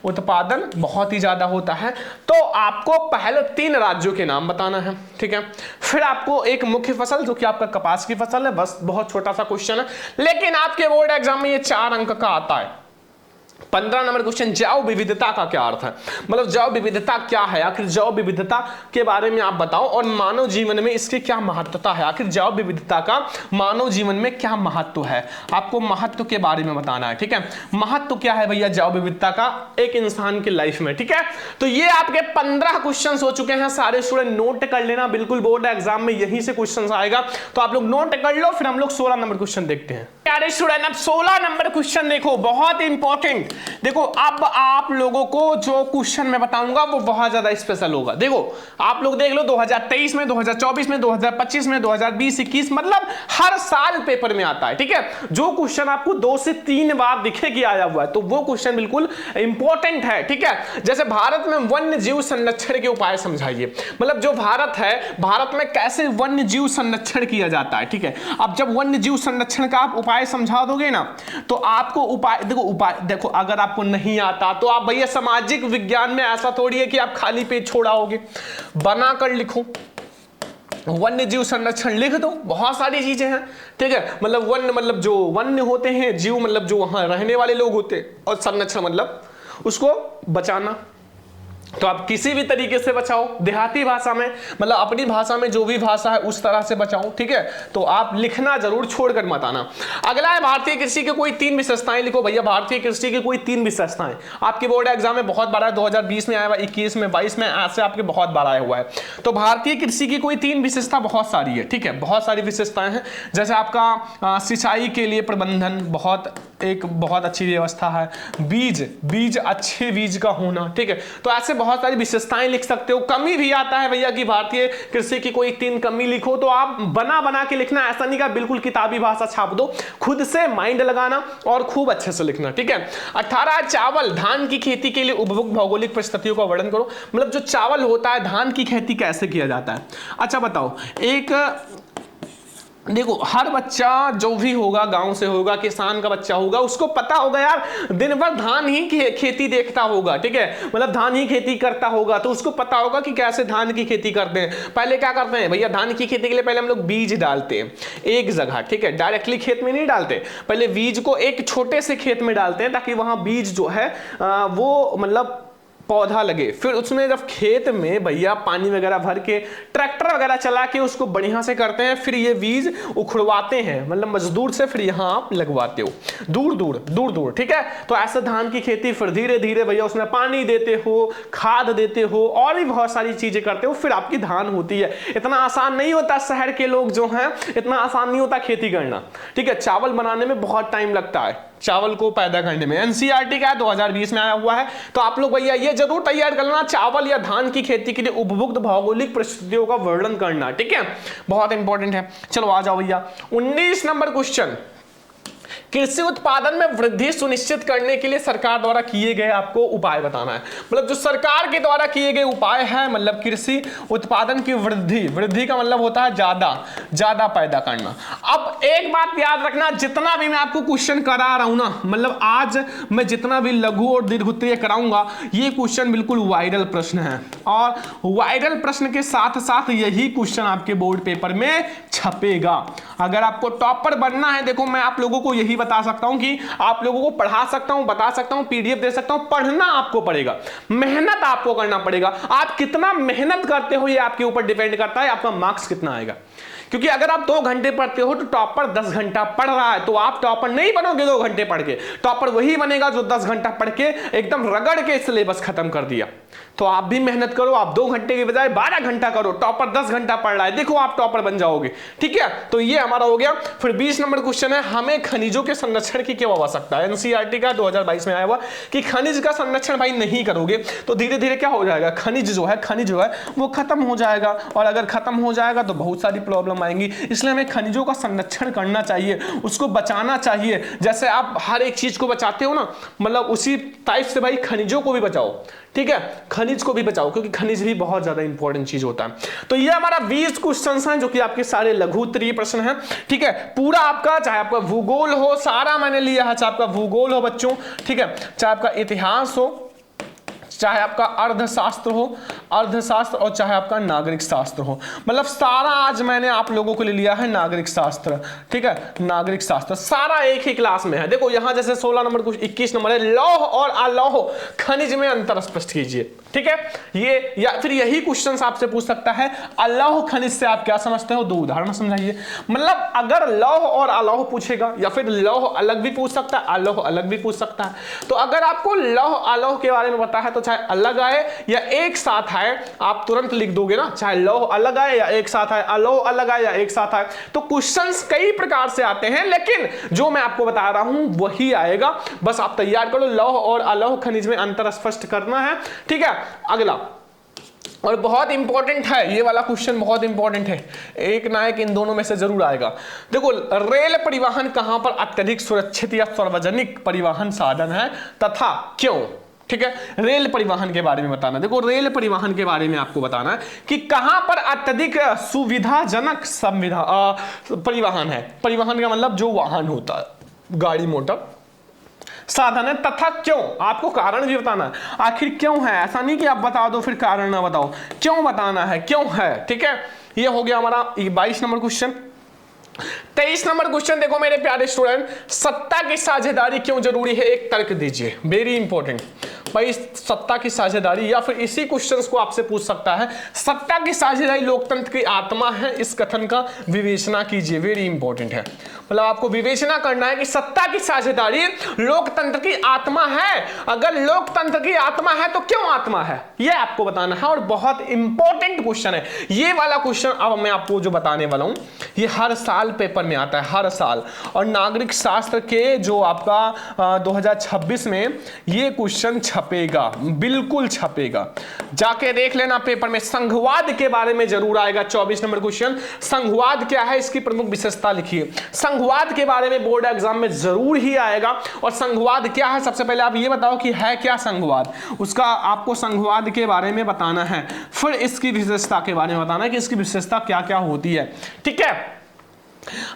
उत्पादन बहुत ही ज्यादा होता है। तो आपको पहले 3 राज्यों के नाम बताना है, ठीक है। फिर आपको एक मुख्य फसल जो कि आपका कपास की फसल है, बस बहुत छोटा सा क्वेश्चन है, लेकिन आपके बोर्ड एग्जाम में ये 4 अंक का आता है। 15 नंबर क्वेश्चन, जैव विविधता का क्या अर्थ है, मतलब जैव विविधता क्या है, आखिर जैव विविधता के बारे में आप बताओ और मानव जीवन में इसकी क्या महत्वता है। आखिर जैव विविधता का मानव जीवन में क्या महत्व है, आपको महत्व के बारे में बताना है, ठीक है। महत्व क्या है भैया जैव विविधता का एक इंसान की लाइफ में, ठीक है। तो ये आपके 15 क्वेश्चन हो चुके हैं, सारे स्टूडेंट नोट कर लेना, बिल्कुल बोर्ड एग्जाम में यहीं से क्वेश्चन आएगा, तो आप लोग नोट कर लो। फिर हम लोग 16 नंबर क्वेश्चन देखते हैं। प्यारे स्टूडेंट अब 16 नंबर क्वेश्चन देखो, बहुत इंपॉर्टेंट। देखो अब आप लोगों को जो क्वेश्चन मैं बताऊंगा वो बहुत ज्यादा स्पेशल होगा। देखो आप लोग देख लो 2023 में, 2024 में, 2025 में, 2020, 21, मतलब हर साल पेपर में आता है, ठीक है। जो क्वेश्चन आपको 2 से 3 बार दिखे कि आया हुआ है तो वो क्वेश्चन बिल्कुल इंपॉर्टेंट है, ठीक है। जैसे भारत में वन्य जीव संरक्षण के उपाय समझाइए, मतलब जो भारत है, भारत में कैसे वन्य जीव संरक्षण किया जाता है, ठीक है। अब जब वन्य जीव संरक्षण का आप उपाय समझा दोगे ना तो आपको उपाय देखो अगर आपको नहीं आता तो आप भैया सामाजिक विज्ञान में ऐसा थोड़ी है कि आप खाली पेज छोड़ाओगे, बनाकर लिखो। वन्य जीव संरक्षण लिख दो, बहुत सारी चीजें हैं, ठीक है। मतलब वन्य मतलब जो वन्य होते हैं, जीव मतलब जो वहां रहने वाले लोग होते हैं, और संरक्षण मतलब उसको बचाना, तो आप किसी भी तरीके से बचाओ, देहाती भाषा में, मतलब अपनी भाषा में जो भी भाषा है उस तरह से बचाओ, ठीक है। तो आप लिखना जरूर छोड़कर मत आना। अगला है भारतीय कृषि के कोई 3 विशेषताएं लिखो। भैया भारतीय कृषि की कोई 3 विशेषताएं, आपके बोर्ड एग्जाम में बहुत बार है, 2020 में आया हुआ, 21 में, 22 में, ऐसे आपके बहुत बार आया हुआ है। तो भारतीय कृषि की कोई 3 विशेषता बहुत सारी है, ठीक है, बहुत सारी विशेषताएं हैं। जैसे आपका सिंचाई के लिए प्रबंधन बहुत अच्छी व्यवस्था है, बीज अच्छे बीज का होना, ठीक है। तो ऐसे बहुत सारी विशेषताएं लिख सकते हो। कमी भी आता है भैया कि भारतीय कृषि की कोई 3 कमी लिखो, तो आप बना के लिखना, ऐसा नहीं कि बिल्कुल किताबी भाषा छाप दो, खुद से माइंड लगाना और खूब अच्छे से लिखना, ठीक है। 18 चावल, धान की खेती के लिए उपयुक्त भौगोलिक परिस्थितियों का वर्णन करो। मतलब जो चावल होता है, धान की खेती कैसे किया जाता है। अच्छा बताओ, देखो हर बच्चा जो भी होगा, गांव से होगा, किसान का बच्चा होगा, उसको पता होगा यार, दिन भर धान ही खेती देखता होगा, ठीक है, मतलब धान ही खेती करता होगा, तो उसको पता होगा कि कैसे धान की खेती करते हैं। पहले क्या करते हैं भैया, धान की खेती के लिए पहले हम लोग बीज डालते हैं एक जगह, ठीक है, डायरेक्टली खेत में नहीं डालते, पहले बीज को एक छोटे से खेत में डालते हैं ताकि वहां बीज जो है वो मतलब पौधा लगे। फिर उसमें जब खेत में भैया पानी वगैरह भर के, ट्रैक्टर वगैरह चला के उसको बढ़िया से करते हैं, फिर ये बीज उखड़वाते हैं, मतलब मजदूर से, फिर यहाँ आप लगवाते हो दूर दूर, ठीक है। तो ऐसे धान की खेती फिर धीरे धीरे भैया उसमें पानी देते हो, खाद देते हो और भी बहुत सारी चीजें करते हो, फिर आपकी धान होती है। इतना आसान नहीं होता, शहर के लोग जो हैं, इतना आसान नहीं होता खेती करना, ठीक है। चावल बनाने में बहुत टाइम लगता है, चावल को पैदा करने में। एनसीईआरटी का 2020 में आया हुआ है, तो आप लोग भैया ये जरूर तैयार करना, चावल या धान की खेती के लिए उपयुक्त भौगोलिक परिस्थितियों का वर्णन करना, ठीक है, बहुत इंपॉर्टेंट है। चलो आ जाओ भैया, 19 नंबर क्वेश्चन, कृषि उत्पादन में वृद्धि सुनिश्चित करने के लिए सरकार द्वारा किए गए आपको उपाय बताना है। मतलब जो सरकार के द्वारा किए गए उपाय है, मतलब कृषि उत्पादन की वृद्धि का मतलब होता है ज्यादा पैदा करना। अब एक बात याद रखना, जितना भी मैं आपको क्वेश्चन करा रहा हूं ना, मतलब आज मैं जितना भी लघु और दीर्घ उत्तरीय कराऊंगा, ये क्वेश्चन बिल्कुल वायरल प्रश्न है, और वायरल प्रश्न के साथ साथ यही क्वेश्चन आपके बोर्ड पेपर में छपेगा। अगर आपको टॉपर बनना है, देखो मैं आप लोगों को यही बता सकता हूं कि आप लोगों को पढ़ा सकता हूं, बता सकता हूं, पीडीएफ दे सकता हूं, पढ़ना आपको पड़ेगा, मेहनत आपको करना पड़ेगा। आप कितना मेहनत करते हो ये आपके ऊपर डिपेंड करता है, आपका मार्क्स कितना आएगा। क्योंकि अगर आप 2 घंटे पढ़ते हो तो टॉपर 10 घंटा पढ़ रहा है, तो आप टॉपर नहीं बनोगे 2 घंटे पढ़ के, टॉपर वही बनेगा जो 10 घंटा पढ़ के एकदम रगड़ के सिलेबस खत्म कर दिया। तो आप भी मेहनत करो, आप 2 घंटे के बजाय 12 घंटा करो, टॉपर 10 घंटा पढ़ रहा है, देखो आप टॉपर बन जाओगे, ठीक है। तो ये हमारा हो गया। फिर 20 नंबर क्वेश्चन है, हमें खनिजों के संरक्षण की क्यों आवश्यकता है। एनसीईआरटी का 2022 में आया हुआ कि खनिज का संरक्षण भाई नहीं करोगे तो धीरे धीरे क्या हो जाएगा, खनिज जो है वो खत्म हो जाएगा, और अगर खत्म हो जाएगा तो बहुत सारी प्रॉब्लम आएंगी। इसलिए हमें खनिजों का संरक्षण करना चाहिए, उसको बचाना चाहिए। जैसे आप हर एक चीज को बचाते हो ना, मतलब उसी टाइप से भाई खनिजों को भी बचाओ, ठीक है, खनिज को भी बचाओ, क्योंकि खनिज भी बहुत ज्यादा इंपॉर्टेंट चीज होता है। तो ये हमारा 20 क्वेश्चंस हैं जो कि आपके सारे लघु उत्तरीय प्रश्न हैं, ठीक है। पूरा आपका, चाहे आपका भूगोल हो, सारा मैंने लिया है, चाहे आपका भूगोल हो बच्चों, ठीक है, चाहे आपका इतिहास हो, चाहे आपका अर्थशास्त्र और चाहे आपका नागरिक शास्त्र हो, मतलब सारा आज मैंने आप लोगों को ले लिया है नागरिक शास्त्र, ठीक है, नागरिक शास्त्र सारा एक ही क्लास में है। देखो यहां जैसे 16 नंबर कुछ 21 नंबर है, लौह और अलौह खनिज में अंतर स्पष्ट कीजिए, ठीक है। ये या फिर यही क्वेश्चन आपसे पूछ सकता है, अलौह खनिज से आप क्या समझते हो, 2 उदाहरण समझाइए। मतलब अगर लौह और अलौह पूछेगा, या फिर लौह अलग भी पूछ सकता है, अलौह अलग भी पूछ सकता है। तो अगर आपको लौह अलौह के बारे में पता है तो चाहे अलग आए या एक साथ आए, आप तुरंत लिख दोगे ना, चाहे लौह अलग आए या एक साथ आए, अलौह अलग आए या एक साथ आए। तो क्वेश्चंस कई प्रकार से आते हैं, लेकिन जो मैं आपको बता रहा हूं वही आएगा, बस आप तैयार करो। लौह और अलौह खनिज में अंतर स्पष्ट करना है, ठीक है। अगला और बहुत इंपॉर्टेंट है, ये वाला क्वेश्चन बहुत इंपॉर्टेंट है, एक ना एक इन दोनों में से जरूर आएगा। देखो रेल परिवहन कहां पर अत्यधिक सुरक्षित या सार्वजनिक परिवहन साधन है तथा क्यों, ठीक है। रेल परिवहन के बारे में बताना, देखो रेल परिवहन के बारे में आपको बताना है कि कहां पर अत्यधिक सुविधाजनक परिवहन है। परिवहन का मतलब जो वाहन होता है, गाड़ी मोटर साधन है, तथा क्यों, आपको कारण भी बताना है, आखिर क्यों है। ऐसा नहीं कि आप बता दो फिर कारण ना बताओ, क्यों बताना है, क्यों है, ठीक है। ये हो गया हमारा 22 नंबर क्वेश्चन। 23 नंबर क्वेश्चन देखो मेरे प्यारे स्टूडेंट, सत्ता की साझेदारी क्यों जरूरी है, एक तर्क दीजिए, वेरी इंपॉर्टेंट। भाई सत्ता की साझेदारी, या फिर इसी क्वेश्चन को आपसे पूछ सकता है, सत्ता की साझेदारी लोकतंत्र की आत्मा है, इस कथन का विवेचना कीजिए। वेरी इंपॉर्टेंट है, मतलब आपको विवेचना करना है कि सत्ता की साझेदारी लोकतंत्र की आत्मा है। अगर लोकतंत्र की आत्मा है तो क्यों आत्मा है, यह आपको बताना है, और बहुत इंपॉर्टेंट क्वेश्चन है ये वाला क्वेश्चन। अब मैं आपको जो बताने वाला हूं ये हर साल पेपर में आता है, हर साल, और नागरिक शास्त्र के जो आपका 2026 में ये क्वेश्चन छपेगा, बिल्कुल छपेगा, जाके देख लेना पेपर में। संघवाद के बारे में जरूर आएगा 24 नंबर क्वेश्चन। संघवाद क्या है, इसकी प्रमुख विशेषता लिखिए। संघवाद के बारे में बोर्ड एग्जाम में जरूर ही आएगा। और संघवाद क्या है, सबसे पहले आप ये बताओ कि है क्या संघवाद, उसका आपको संघवाद के बारे में बताना है, फिर इसकी विशेषता के बारे में बताना है कि इसकी विशेषता क्या क्या होती है, ठीक है।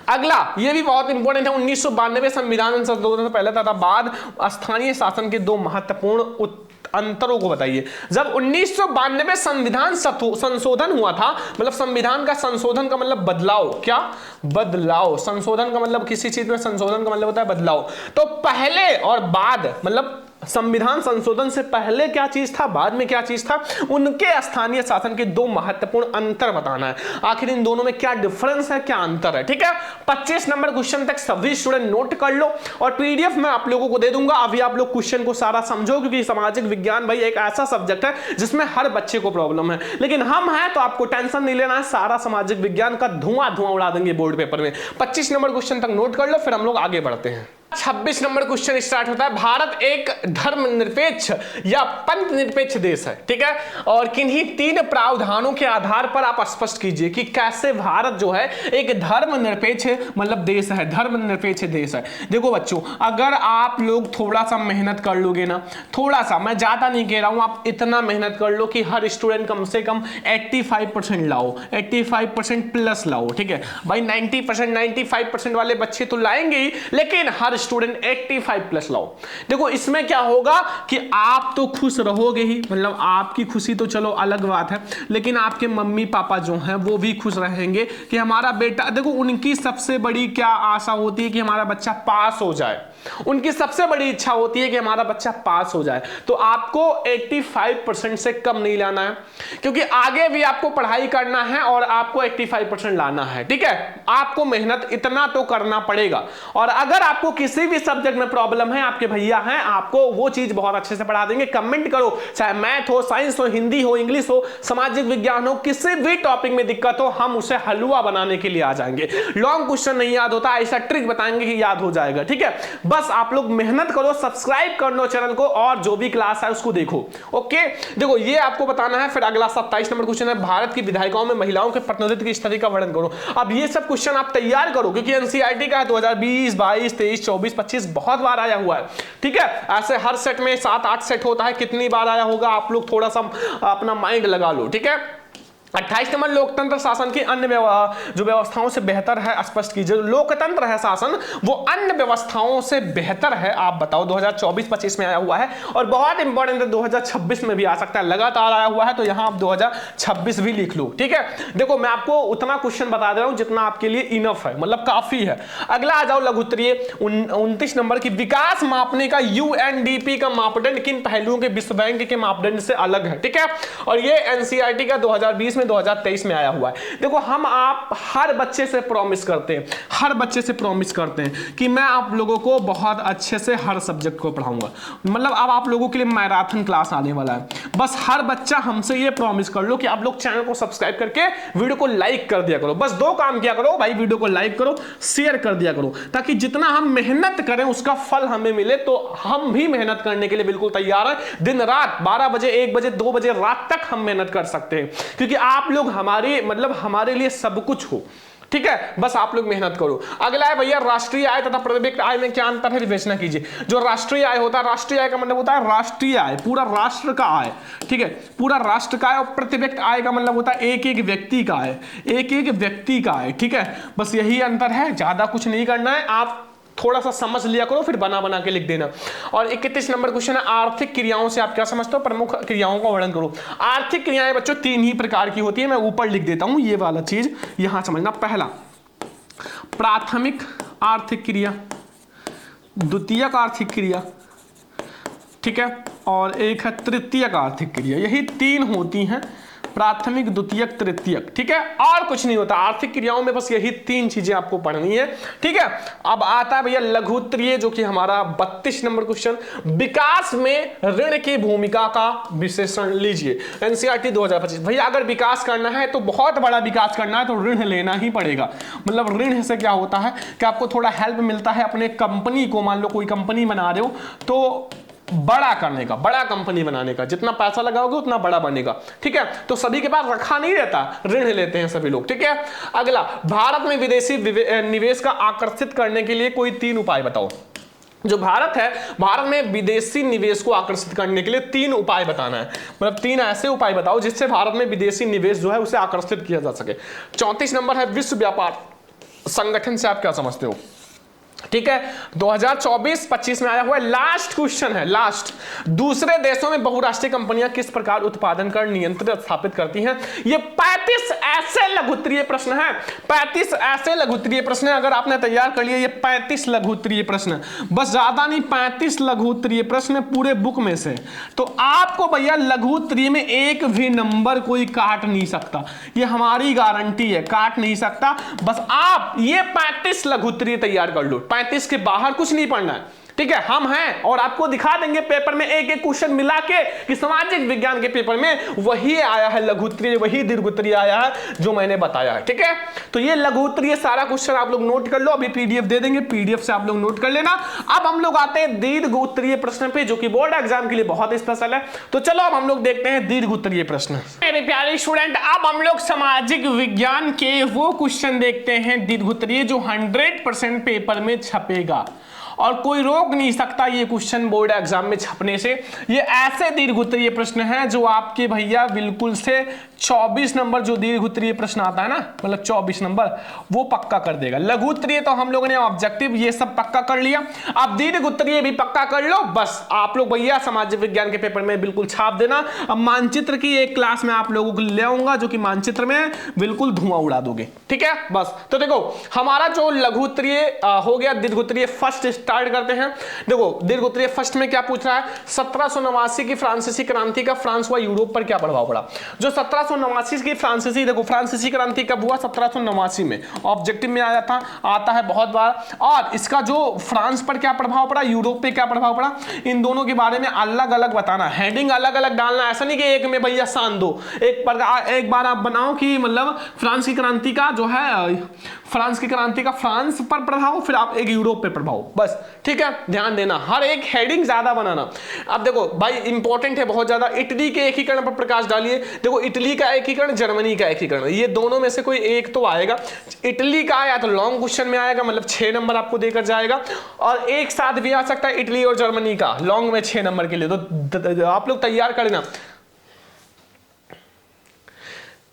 अगला ये भी बहुत इंपॉर्टेंट है, 1992 संविधान संशोधन से पहले तथा बाद स्थानीय शासन के दो महत्वपूर्ण अंतरों को बताइए। जब 1992 संविधान संशोधन हुआ था, मतलब संविधान का संशोधन का मतलब बदलाव, क्या बदलाव, संशोधन का मतलब किसी चीज में संशोधन का मतलब होता है बदलाव। तो पहले और बाद, मतलब संविधान संशोधन से पहले क्या चीज था, बाद में क्या चीज था, उनके स्थानीय शासन के दो महत्वपूर्ण अंतर बताना है। आखिर इन दोनों में क्या डिफरेंस है, क्या अंतर है, ठीक है। 25 नंबर क्वेश्चन तक सभी स्टूडेंट नोट कर लो, और पीडीएफ मैं आप लोगों को दे दूंगा। अभी आप लोग क्वेश्चन को सारा समझो, क्योंकि सामाजिक विज्ञान भाई एक ऐसा सब्जेक्ट है जिसमें हर बच्चे को प्रॉब्लम है, लेकिन हम हैं तो आपको टेंशन नहीं लेना है, सारा सामाजिक विज्ञान का धुआं उड़ा देंगे बोर्ड पेपर में। 25 नंबर क्वेश्चन तक नोट कर लो, फिर हम लोग आगे बढ़ते हैं। 26 नंबर क्वेश्चन स्टार्ट होता है, भारत एक धर्मनिरपेक्ष या पंथ निरपेक्ष देश है, ठीक है, और किन्हीं तीन प्रावधानों के आधार पर आप स्पष्ट कीजिए कि कैसे भारत जो है एक धर्मनिरपेक्ष मतलब देश है, धर्मनिरपेक्ष देश है। देखो बच्चों, अगर आप लोग थोड़ा सा मेहनत कर लोगे ना, थोड़ा सा, मैं ज्यादा नहीं कह रहा हूं, आप इतना मेहनत कर लो कि हर स्टूडेंट कम से कम 85% लाओ, 85% प्लस लाओ, ठीक है भाई। 90% 95% वाले बच्चे तो लाएंगे ही, लेकिन हर स्टूडेंट 85 प्लस लाओ। देखो इसमें क्या होगा कि आप तो खुश रहोगे ही, मतलब आपकी खुशी तो चलो अलग बात है, लेकिन आपके मम्मी पापा जो हैं वो भी खुश रहेंगे कि हमारा बेटा, देखो उनकी सबसे बड़ी क्या आशा होती है कि हमारा बच्चा पास हो जाए, उनकी सबसे बड़ी इच्छा होती है कि हमारा बच्चा पास हो जाए। तो आपको 85% से कम नहीं लाना है, क्योंकि आगे भी आपको पढ़ाई करना है और आपको 85% लाना है, ठीक है। आपको मेहनत इतना तो करना पड़ेगा, और अगर आपको किसी भी सब्जेक्ट में प्रॉब्लम है, आपके भैया हैं, आपको वो चीज बहुत अच्छे से पढ़ा देंगे। कमेंट करो, चाहे मैथ हो, साइंस हो, हिंदी हो, इंग्लिश हो, सामाजिक विज्ञान हो, किसी भी टॉपिक में दिक्कत हो, हम उसे हलवा बनाने के लिए आ जाएंगे। लॉन्ग क्वेश्चन नहीं याद होता, ऐसा ट्रिक बताएंगे कि याद हो जाएगा, ठीक है। बस आप लोग मेहनत करो, सब्सक्राइब कर लो चैनल को, और जो भी क्लास है उसको देखो, ओके। देखो ये आपको बताना है। फिर अगला 27 नंबर क्वेश्चन है, भारत की विधायिकाओं में महिलाओं के प्रतिनिधित्व की स्थिति का वर्णन करो। अब ये सब क्वेश्चन आप तैयार करो, क्योंकि एनसीईआरटी का 2020, 22, 23, 24, 25 बहुत बार आया हुआ है, ठीक है। ऐसे हर सेट में 7-8 सेट होता है, कितनी बार आया होगा आप लोग थोड़ा सा अपना माइंड लगा लो, ठीक है। 28 नंबर, लोकतंत्र शासन की अन्य जो व्यवस्थाओं से बेहतर है, स्पष्ट कीजिए। लोकतंत्र है शासन, वो अन्य व्यवस्थाओं से बेहतर है, आप बताओ। 2024-25 में आया हुआ है, और बहुत इंपॉर्टेंट है, 2026 में भी आ सकता है, लगातार आया हुआ है, तो यहां आप 2026 भी लिख लो, ठीक है। देखो मैं आपको उतना क्वेश्चन बता दे रहा हूं जितना आपके लिए इनफ है, मतलब काफी है। अगला आ जाओ लघुत्तरीय 29 नंबर की, विकास मापने का यूएनडीपी का मापदंड किन पहलुओं के विश्व बैंक के मापदंड से अलग है, ठीक है। और ये एनसीईआरटी का 2020 में 2023 में आया हुआ है। देखो हम आप हर बच्चे से प्रॉमिस करते हैं, हर बच्चे से प्रॉमिस करते हैं कि मैं आप लोगों को बहुत अच्छे से हर सब्जेक्ट को पढ़ाऊंगा, मतलब अब आप लोगों के लिए मैराथन क्लास आने वाला है। बस हर बच्चा हमसे ये प्रॉमिस कर लो कि आप लोग चैनल को सब्सक्राइब करके वीडियो को लाइक कर दिया करो। बस दो काम किया करो भाई, वीडियो को लाइक करो, शेयर कर दिया करो, ताकि जितना हम मेहनत करें उसका फल हमें मिले। तो हम भी मेहनत करने के लिए बिल्कुल तैयार है, दिन रात 12 बजे, 1 बजे, 2 बजे रात तक हम मेहनत कर सकते हैं, क्योंकि आप लोग हमारे मतलब हमारे लिए सब कुछ हो, ठीक है। बस आप लोग मेहनत करो। अगला है भैया, राष्ट्रीय आय तथा प्रत्येक आय में क्या अंतर है, विवेचना कीजिए। जो राष्ट्रीय आय होता है, राष्ट्रीय आय का मतलब होता है राष्ट्रीय आय, पूरा राष्ट्र का आय, ठीक है, पूरा राष्ट्र का आय। और प्रत्येक आय का मतलब होता है एक एक व्यक्ति का आय, एक एक व्यक्ति का आय, ठीक है। बस यही अंतर है, ज्यादा कुछ नहीं करना है, आप थोड़ा सा समझ लिया करो, फिर बना बना के लिख देना। और 31 नंबर क्वेश्चन है, आर्थिक क्रियाओं से आप क्या समझते हो, प्रमुख क्रियाओं का वर्णन करो। आर्थिक क्रियाएं बच्चों 3 ही प्रकार की होती है, मैं ऊपर लिख देता हूं, ये वाला चीज यहां समझना। पहला प्राथमिक आर्थिक क्रिया, द्वितीयक आर्थिक क्रिया, ठीक है, और एक है तृतीयक आर्थिक क्रिया। यही 3 होती हैं, प्राथमिक, द्वितीयक, तृतीयक, ठीक है, और कुछ नहीं होता आर्थिक क्रियाओं में, बस यही 3 चीजें आपको पढ़नी है, ठीक है। अब आता है भैया लघु उत्तरीय, जो कि हमारा 32 नंबर क्वेश्चन, विकास में ऋण की भूमिका का विश्लेषण लीजिए, एनसीईआरटी 2025। भैया अगर विकास करना है तो बहुत बड़ा विकास करना है तो ऋण लेना ही पड़ेगा। मतलब ऋण से क्या होता है कि आपको थोड़ा हेल्प मिलता है अपने कंपनी को, मान लो कोई कंपनी बना रहे हो तो बड़ा करने का, बड़ा कंपनी बनाने का, जितना पैसा लगाओगे उतना बड़ा बनेगा, ठीक है। तो सभी के पास रखा नहीं रहता, ऋण लेते हैं सभी लोग, ठीक है। अगला, भारत में विदेशी निवेश का आकर्षित करने के लिए कोई 3 उपाय बताओ। जो भारत है, भारत में विदेशी निवेश को आकर्षित करने के लिए 3 उपाय बताना है, मतलब 3 ऐसे उपाय बताओ जिससे भारत में विदेशी निवेश जो है उसे आकर्षित किया जा सके। 34 नंबर है, विश्व व्यापार संगठन से आप क्या समझते हो, ठीक है। 2024-25 में आया हुआ लास्ट क्वेश्चन है, लास्ट। दूसरे देशों में बहुराष्ट्रीय कंपनियां किस प्रकार उत्पादन कर नियंत्रण स्थापित करती हैं। ये 35 ऐसे लघुत्तरीय प्रश्न हैं, 35 ऐसे लघुत्तरीय प्रश्न हैं। अगर आपने तैयार कर लिया ये 35 लघुत्तरीय प्रश्न, बस ज्यादा नहीं, 35 लघुत्तरीय प्रश्न पूरे बुक में से, तो आपको भैया लघुत्तरीय में एक भी नंबर कोई काट नहीं सकता, ये हमारी गारंटी है, काट नहीं सकता। बस आप ये 35 लघुत्तरीय तैयार कर लो, 35 के बाहर कुछ नहीं पढ़ना है, ठीक है। हम हैं और आपको दिखा देंगे पेपर में एक एक क्वेश्चन मिला के कि सामाजिक विज्ञान के पेपर में वही आया है लघुत्तरीय, वही दीर्घोत्तरीय आया है जो मैंने बताया है, ठीक है। तो ये लघुत्तरीय सारा क्वेश्चन आप लोग नोट कर लो, अभी पीडीएफ दे देंगे, पीडीएफ से आप लोग नोट कर लेना। अब हम लोग आते हैं दीर्घोत्तरीय प्रश्न पे, जो कि बोर्ड एग्जाम के लिए बहुत स्पेशल है। तो चलो अब हम लोग देखते हैं दीर्घोत्तरीय प्रश्न। मेरे प्यारे स्टूडेंट, अब हम लोग सामाजिक विज्ञान के वो क्वेश्चन देखते हैं दीर्घोत्तरीय जो 100% पेपर में छपेगा और कोई रोक नहीं सकता ये क्वेश्चन बोर्ड एग्जाम में छपने से। ये ऐसे दीर्घोत्तरीय प्रश्न हैं जो आपके भैया बिल्कुल से 24 नंबर जो दीर्घोत्तरीय प्रश्न आता है ना, मतलब 24 नंबर, वो पक्का कर देगा। लघुत्तरीय तो हम लोगों ने ऑब्जेक्टिव ये सब पक्का कर लिया, अब दीर्घोत्तरीय भी पक्का कर लो, बस आप लोग भैया सामाजिक विज्ञान के पेपर में बिल्कुल छाप देना। अब मानचित्र की एक क्लास में आप लोगों को ले आऊंगा जो कि मानचित्र में बिल्कुल धुआं उड़ा दोगे, ठीक है। बस तो देखो हमारा जो लघुत्तरीय हो गया, दीर्घोत्तरीय फर्स्ट स्टार्ट करते हैं। देखो दीर्घोत्तरीय फर्स्ट में क्या पूछ रहा है, 1789 की फ्रांसीसी क्रांति का फ्रांस व यूरोप पर क्या प्रभाव पड़ा। जो 1789 की फ्रांसीसी, देखो फ्रांसीसी क्रांति कब हुआ, 1789 में, ऑब्जेक्टिव में आया था, आता है बहुत बार। और इसका जो फ्रांस पर क्या प्रभाव पड़ा, यूरोप पे क्या प्रभाव पड़ा, इन दोनों के बारे में अलग अलग बताना, हेडिंग अलग अलग डालना, ऐसा नहीं कि एक में भैया सान दो। एक बार आप बनाओ कि मतलब फ्रांस की क्रांति का जो है, फ्रांस की क्रांति का फ्रांस पर प्रभाव, फिर आप एक यूरोप पे प्रभाव, बस, ठीक है। ध्यान देना, हर एक हेडिंग ज्यादा बनाना। अब देखो भाई इंपॉर्टेंट है बहुत ज्यादा, इटली के एकीकरण पर प्रकाश डालिए। देखो इटली का एकीकरण, जर्मनी का एकीकरण, ये दोनों में से कोई एक तो आएगा। इटली का आया तो लॉन्ग क्वेश्चन में आएगा, मतलब 6 नंबर आपको देकर जाएगा, और एक साथ भी आ सकता है इटली और जर्मनी का लॉन्ग में 6 नंबर के लिए, तो आप लोग तैयार कर लेना।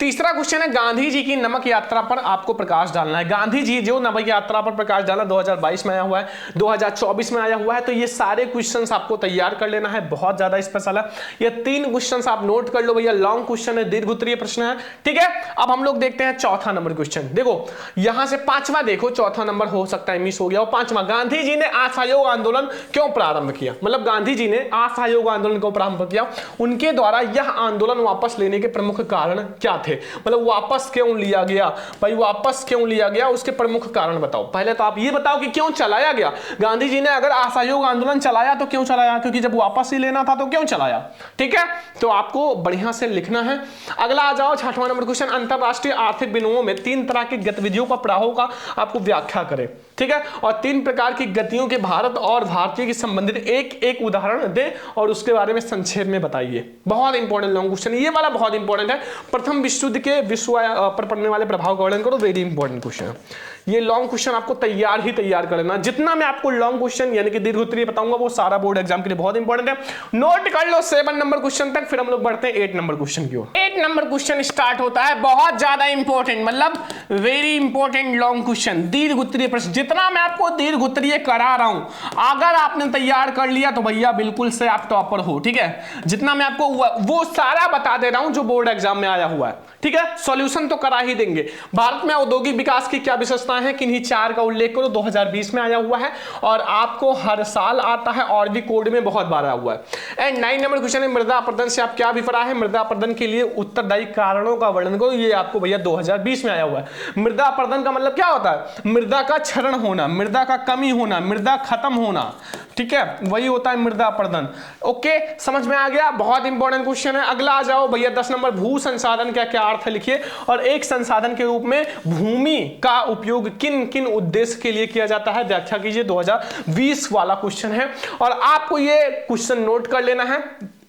तीसरा क्वेश्चन है, गांधी जी की नमक यात्रा पर आपको प्रकाश डालना है। गांधी जी जो नमक यात्रा पर प्रकाश डालना 2022 में आया हुआ है, 2024 में आया हुआ है, तो ये सारे क्वेश्चंस आपको तैयार कर लेना है, बहुत ज्यादा स्पेशल है। ये 3 क्वेश्चंस आप नोट कर लो भैया, लॉन्ग क्वेश्चन है, दीर्घोत्तरीय प्रश्न है, ठीक है। अब हम लोग देखते हैं चौथा नंबर क्वेश्चन। देखो यहां से 5वां देखो, चौथा नंबर हो सकता है मिस हो गया, और 5वां, गांधी जी ने असहयोग आंदोलन क्यों प्रारंभ किया। मतलब गांधी जी ने असहयोग आंदोलन क्यों प्रारंभ किया, उनके द्वारा यह आंदोलन वापस लेने के प्रमुख कारण क्या थे, मतलब वापस क्यों लिया गया भाई, वापस क्यों लिया गया, उसके प्रमुख कारण बताओ। पहले तो आप ये बताओ कि क्यों चलाया गया। गांधी जी ने अगर असहयोग आंदोलन चलाया तो क्यों चलाया, क्योंकि जब वापस ही लेना था तो क्यों चलाया, ठीक है। तो आपको बढ़िया से लिखना है। अगला आ जाओ 6वां नंबर क्वेश्चन, अंतरराष्ट्रीय आर्थिक विनिमयों में 3 तरह की गतिविधियों का प्रभाव का आपको व्याख्या करें, ठीक है। और 3 प्रकार की गतियों के भारत और भारतीय की संबंधित एक एक उदाहरण दे और उसके बारे में संक्षेप में बताइए। बहुत इंपॉर्टेंट लॉन्ग क्वेश्चन, ये वाला बहुत इंपॉर्टेंट है। प्रथम विश्व युद्ध के विश्व पर पड़ने वाले प्रभाव का वर्णन करो, वेरी इंपॉर्टेंट क्वेश्चन है। ये लॉन्ग क्वेश्चन आपको तैयार करना। जितना मैं आपको लॉन्ग क्वेश्चन यानी कि दीर्घोत्तरीय बताऊंगा वो सारा बोर्ड एग्जाम के लिए बहुत इंपॉर्टेंट है, नोट कर लो 7 नंबर क्वेश्चन तक, फिर हम लोग बढ़ते हैं 8 नंबर क्वेश्चन की ओर। 8 नंबर क्वेश्चन स्टार्ट होता है, बहुत ज्यादा इंपॉर्टेंट, मतलब वेरी इंपॉर्टेंट लॉन्ग क्वेश्चन, दीर्घोत्तरीय प्रश्न। जितना मैं आपको दीर्घोत्तरीय करा रहा हूं, अगर आपने तैयार कर लिया तो भैया बिल्कुल से आप टॉपर हो, ठीक है। जितना मैं आपको वो सारा बता दे रहा हूं जो बोर्ड एग्जाम में आया हुआ है, ठीक है। सॉल्यूशन तो करा ही देंगे। भारत में औद्योगिक विकास की क्या विशेषता आए हैं, किन्हीं 4 का उल्लेख करो। 2020 में आया हुआ है और आपको हर साल आता है और भी कोड में बहुत बार आया हुआ है। एंड 9 नंबर क्वेश्चन है, मृदा अपरदन से आप क्या अभिप्राय है? मृदा अपरदन के लिए उत्तरदायी कारणों का वर्णन करो। ये आपको भैया 2020 में आया हुआ है। मृदा अपरदन का मतलब क्या होता है? मृदा का क्षरण होना, मृदा का कमी होना, मृदा खत्म होना, ठीक है, वही होता है मृदा अपरदन। ओके, समझ में आ गया? बहुत इंपॉर्टेंट क्वेश्चन है। अगला आ जाओ भैया 10 नंबर, भू संसाधन का क्या अर्थ है लिखिए। और एक संसाधन के रूप में भूमि का उपयोग किन किन उद्देश्य के लिए किया जाता है, व्याख्या कीजिए। 2020 वाला क्वेश्चन है और आपको ये क्वेश्चन नोट कर लेना है,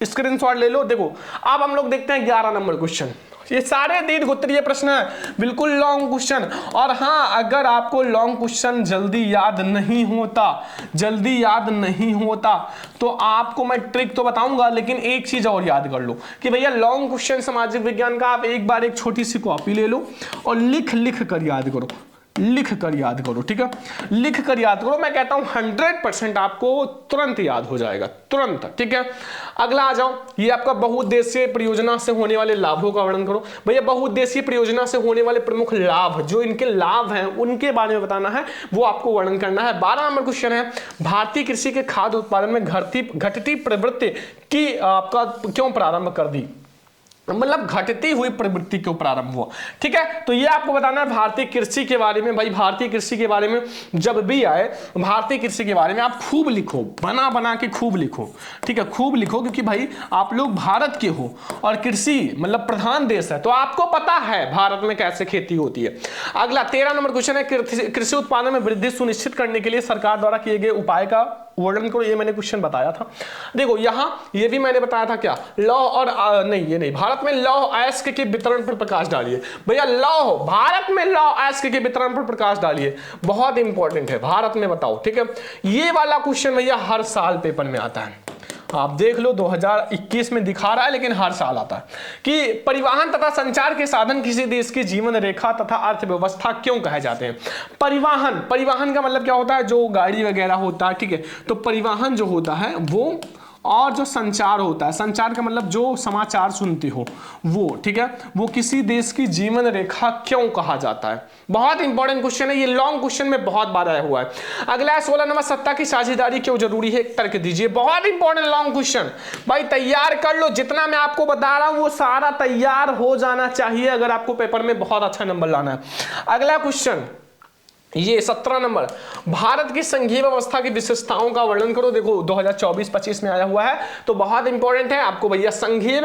स्क्रीनशॉट ले लो। देखो अब हम लोग देखते हैं 11 नंबर क्वेश्चन। ये सारे दीर्घ उत्तरीय प्रश्न है, बिल्कुल लॉन्ग क्वेश्चन। और हाँ, अगर आपको लॉन्ग क्वेश्चन जल्दी याद नहीं होता तो आपको मैं ट्रिक तो बताऊंगा, लेकिन एक चीज और याद कर लो कि भैया लॉन्ग क्वेश्चन सामाजिक विज्ञान का आप एक बार एक छोटी सी कॉपी ले लो और लिख कर याद करो, ठीक है, लिख कर याद करो। मैं कहता हूं 100% आपको तुरंत याद हो जाएगा, तुरंत, ठीक है। अगला आ जाओ, ये आपका बहुउद्देशीय परियोजना से होने वाले लाभों का वर्णन करो। भैया बहुउद्देशीय परियोजना से होने वाले प्रमुख लाभ, जो इनके लाभ हैं उनके बारे में बताना है, वो आपको वर्णन करना है। 12 नंबर क्वेश्चन है, भारतीय कृषि के खाद्य उत्पादन में घटती प्रवृत्ति की आपका क्यों प्रारंभ कर दी, मतलब घटती हुई प्रवृत्ति क्यों प्रारंभ हुआ, ठीक है। तो ये आपको बताना है भारतीय कृषि के बारे में। भाई भारतीय कृषि के बारे में जब भी आए, भारतीय कृषि के बारे में आप खूब लिखो, बना के खूब लिखो, ठीक है, खूब लिखो, क्योंकि भाई आप लोग भारत के हो और कृषि मतलब प्रधान देश है, तो आपको पता है भारत में कैसे खेती होती है। अगला 13 नंबर क्वेश्चन है, कृषि उत्पादन में वृद्धि सुनिश्चित करने के लिए सरकार द्वारा किए गए उपाय का वर्णन करो। ये मैंने क्वेश्चन बताया था। देखो यहां ये भी मैंने बताया था, क्या लौ और ये नहीं, भारत में लौह अयस्क के वितरण पर प्रकाश डालिए। भैया लौह, भारत में लौह अयस्क के वितरण पर प्रकाश डालिए, बहुत इंपॉर्टेंट है, भारत में बताओ, ठीक है। ये वाला क्वेश्चन भैया हर साल पेपर में आता है, आप देख लो 2021 में दिखा रहा है, लेकिन हर साल आता है कि परिवहन तथा संचार के साधन किसी देश की जीवन रेखा तथा अर्थव्यवस्था क्यों कहे जाते हैं। परिवहन का मतलब क्या होता है, जो गाड़ी वगैरह होता है, ठीक है। तो परिवहन जो होता है वो, और जो संचार होता है, संचार का मतलब जो समाचार सुनते हो वो, ठीक है, वो किसी देश की जीवन रेखा क्यों कहा जाता है। बहुत इंपॉर्टेंट क्वेश्चन है, ये लॉन्ग क्वेश्चन में बहुत बार आया हुआ है। अगला 16 नंबर, सत्ता की साझेदारी क्यों जरूरी है, तर्क दीजिए। बहुत इंपॉर्टेंट लॉन्ग क्वेश्चन, भाई तैयार कर लो, जितना मैं आपको बता रहा हूं वो सारा तैयार हो जाना चाहिए अगर आपको पेपर में बहुत अच्छा नंबर लाना है। अगला क्वेश्चन ये 17 नंबर, भारत की संघीय व्यवस्था की विशेषताओं का वर्णन करो। देखो 2024-25 में आया हुआ है, तो बहुत इंपॉर्टेंट है आपको भैया संघीय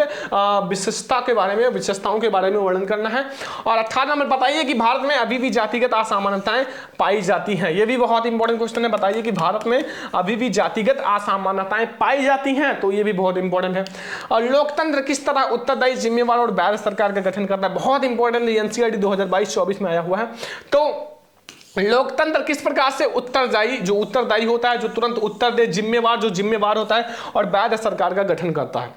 विशेषता के बारे में, विशेषताओं के बारे में वर्णन करना है। और 18 नंबर, बताइए कि भारत में अभी भी जातिगत असमानताएं पाई जाती हैं। ये भी बहुत इंपॉर्टेंट क्वेश्चन है, बताइए कि भारत में अभी भी जातिगत असमानताएं पाई जाती हैं, तो ये भी बहुत इंपॉर्टेंट है। और लोकतंत्र किस तरह उत्तरदायी, जिम्मेवार और वैध सरकार का गठन करता है, बहुत इंपॉर्टेंट, एनसीईआरटी 2022-24 में आया हुआ है। तो लोकतंत्र किस प्रकार से उत्तरदायी, जो उत्तरदायी होता है, जो तुरंत उत्तर दे, जिम्मेवार जो जिम्मेवार होता है, और वैध सरकार का गठन करता है।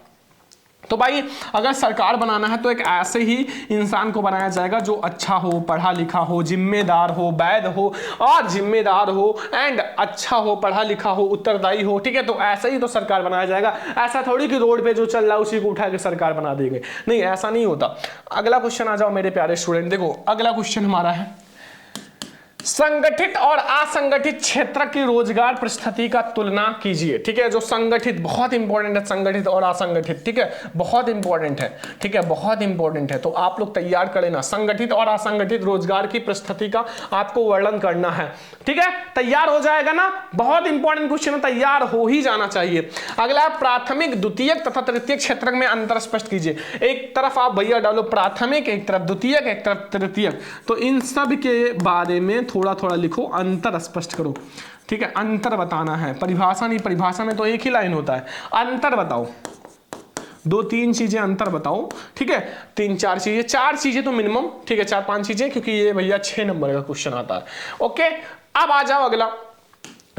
तो भाई अगर सरकार बनाना है तो एक ऐसे ही इंसान को बनाया जाएगा जो अच्छा हो, पढ़ा लिखा हो, जिम्मेदार हो, वैध हो और जिम्मेदार हो, एंड अच्छा हो, पढ़ा लिखा हो, उत्तरदायी हो, ठीक है। तो ऐसे ही तो सरकार बनाया जाएगा। ऐसा थोड़ी कि रोड पे जो चल रहा है उसी को उठा के सरकार बना देंगे, नहीं, ऐसा नहीं होता। अगला क्वेश्चन आ जाओ मेरे प्यारे स्टूडेंट, देखो अगला क्वेश्चन हमारा है, संगठित और असंगठित क्षेत्र की रोजगार परिस्थिति का तुलना कीजिए, ठीक है। जो संगठित, बहुत इंपॉर्टेंट है, संगठित और असंगठित, ठीक है, बहुत इंपॉर्टेंट है, ठीक है, बहुत इंपॉर्टेंट है। तो आप लोग तैयार कर लेना, संगठित और असंगठित रोजगार की परिस्थिति का आपको वर्णन करना है, ठीक है। तैयार हो जाएगा ना, बहुत इंपॉर्टेंट क्वेश्चन है, तैयार हो ही जाना चाहिए। अगला, प्राथमिक, द्वितीयक तथा तृतीयक क्षेत्र में अंतर स्पष्ट कीजिए। एक तरफ आप भैया डालो प्राथमिक, एक तरफ द्वितीयक, एक तरफ तृतीयक, तो इन सब के बारे में थोड़ा लिखो, अंतर स्पष्ट करो, ठीक है। अंतर बताना है, परिभाषा नहीं, परिभाषा में तो एक ही लाइन होता है, अंतर बताओ, 2-3 चीजें अंतर बताओ, ठीक है, 3-4 चीजें, 4 चीजें तो मिनिमम, ठीक है, 4-5 चीजें, क्योंकि ये भैया 6 नंबर का क्वेश्चन आता है। ओके, अब आ जाओ अगला,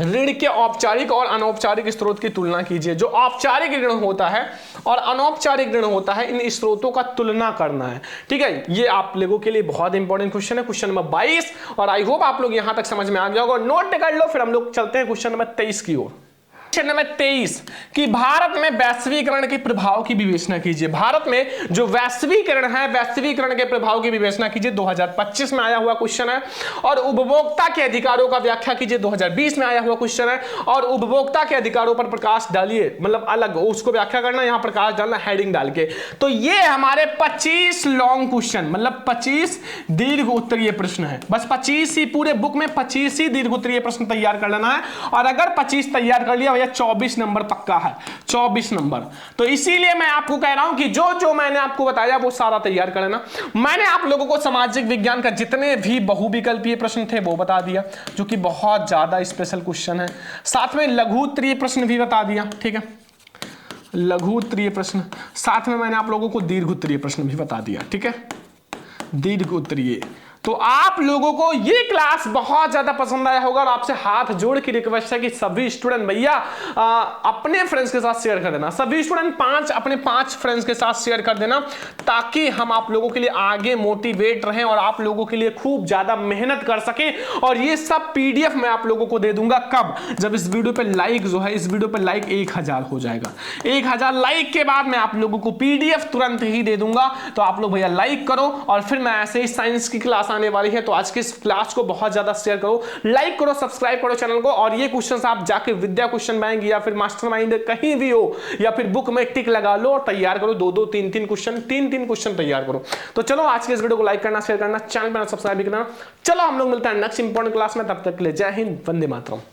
ऋण के औपचारिक और अनौपचारिक स्रोत की तुलना कीजिए। जो औपचारिक ऋण होता है और अनौपचारिक ऋण होता है, इन स्रोतों का तुलना करना है, ठीक है। ये आप लोगों के लिए बहुत इंपॉर्टेंट क्वेश्चन है, क्वेश्चन नंबर 22, और आई होप आप लोग यहां तक समझ में आ गया होगा। नोट कर लो, फिर हम लोग चलते हैं क्वेश्चन नंबर 23 की ओर। क्वेश्चन नंबर 23 कि भारत में वैश्वीकरण के प्रभाव की विवेचना कीजिए। भारत में जो वैश्वीकरण है, वैश्वीकरण के प्रभाव की विवेचना कीजिए, 2025 में आया हुआ क्वेश्चन है। और उपभोक्ता के अधिकारों का व्याख्या कीजिए, 2020 में आया हुआ क्वेश्चन है। और उपभोक्ता के अधिकारों पर प्रकाश डालिए, मतलब अलग उसको व्याख्या करना, यहां प्रकाश डालना हेडिंग डाल के। तो ये हमारे 25 लॉन्ग क्वेश्चन, मतलब 25 दीर्घ उत्तरीय प्रश्न है। बस 25 ही, पूरे बुक में 25 ही दीर्घ उत्तरीय प्रश्न तैयार कर लेना है। और अगर 25 तैयार कर लिया भैया 24 नंबर पक्का है, 24 नंबर। तो इसीलिए मैं आपको कह रहा हूं कि जो जो मैंने आपको बताया वो सारा तैयार कर लेना। मैंने आप लोगों को सामाजिक विज्ञान का जितने भी बहुविकल्पीय प्रश्न थे वो बता दिया, जो कि बहुत ज्यादा स्पेशल क्वेश्चन है। साथ में लघु उत्तरीय प्रश्न भी बता दिया, ठीक है, लघु उत्तरीय प्रश्न। साथ में मैंने आप लोगों को दीर्घ उत्तरीय प्रश्न भी बता दिया, ठीक है, दीर्घ उत्तरीय। तो आप लोगों को ये क्लास बहुत ज्यादा पसंद आया होगा और आपसे हाथ जोड़ के रिक्वेस्ट है कि सभी स्टूडेंट भैया अपने फ्रेंड्स के साथ शेयर कर देना। सभी स्टूडेंट अपने 5 फ्रेंड्स के साथ शेयर कर देना, ताकि हम आप लोगों के लिए आगे मोटिवेट रहें और आप लोगों के लिए खूब ज्यादा मेहनत कर सकें। और ये सब पीडीएफ मैं आप लोगों को दे दूंगा कब? जब इस वीडियो पे लाइक जो है, इस वीडियो पे लाइक 1000 हो जाएगा। 1000 लाइक के बाद मैं आप लोगों को पीडीएफ तुरंत ही दे दूंगा। तो आप लोग भैया लाइक करो, और फिर मैं ऐसे ही साइंस की क्लास आने वाली है, तो आज की इस क्लास को बहुत ज्यादा शेयर करो, लाइक करो, सब्सक्राइब करो चैनल को। और ये क्वेश्चंस आप जाके विद्या क्वेश्चन बैंक या फिर मास्टरमाइंड कहीं भी हो, या फिर बुक में टिक लगा लो और तैयार करो। 2-2 3-3 क्वेश्चन, 3-3 क्वेश्चन तैयार करो। तो चलो आज के इस वीडियो को लाइक करना, शेयर करना, चैनल पर सब्सक्राइब भी करना। चलो हम लोग मिलते हैं नेक्स्ट इंपॉर्टेंट क्लास में, तब तक के लिए जय हिंद, वंदे मातरम।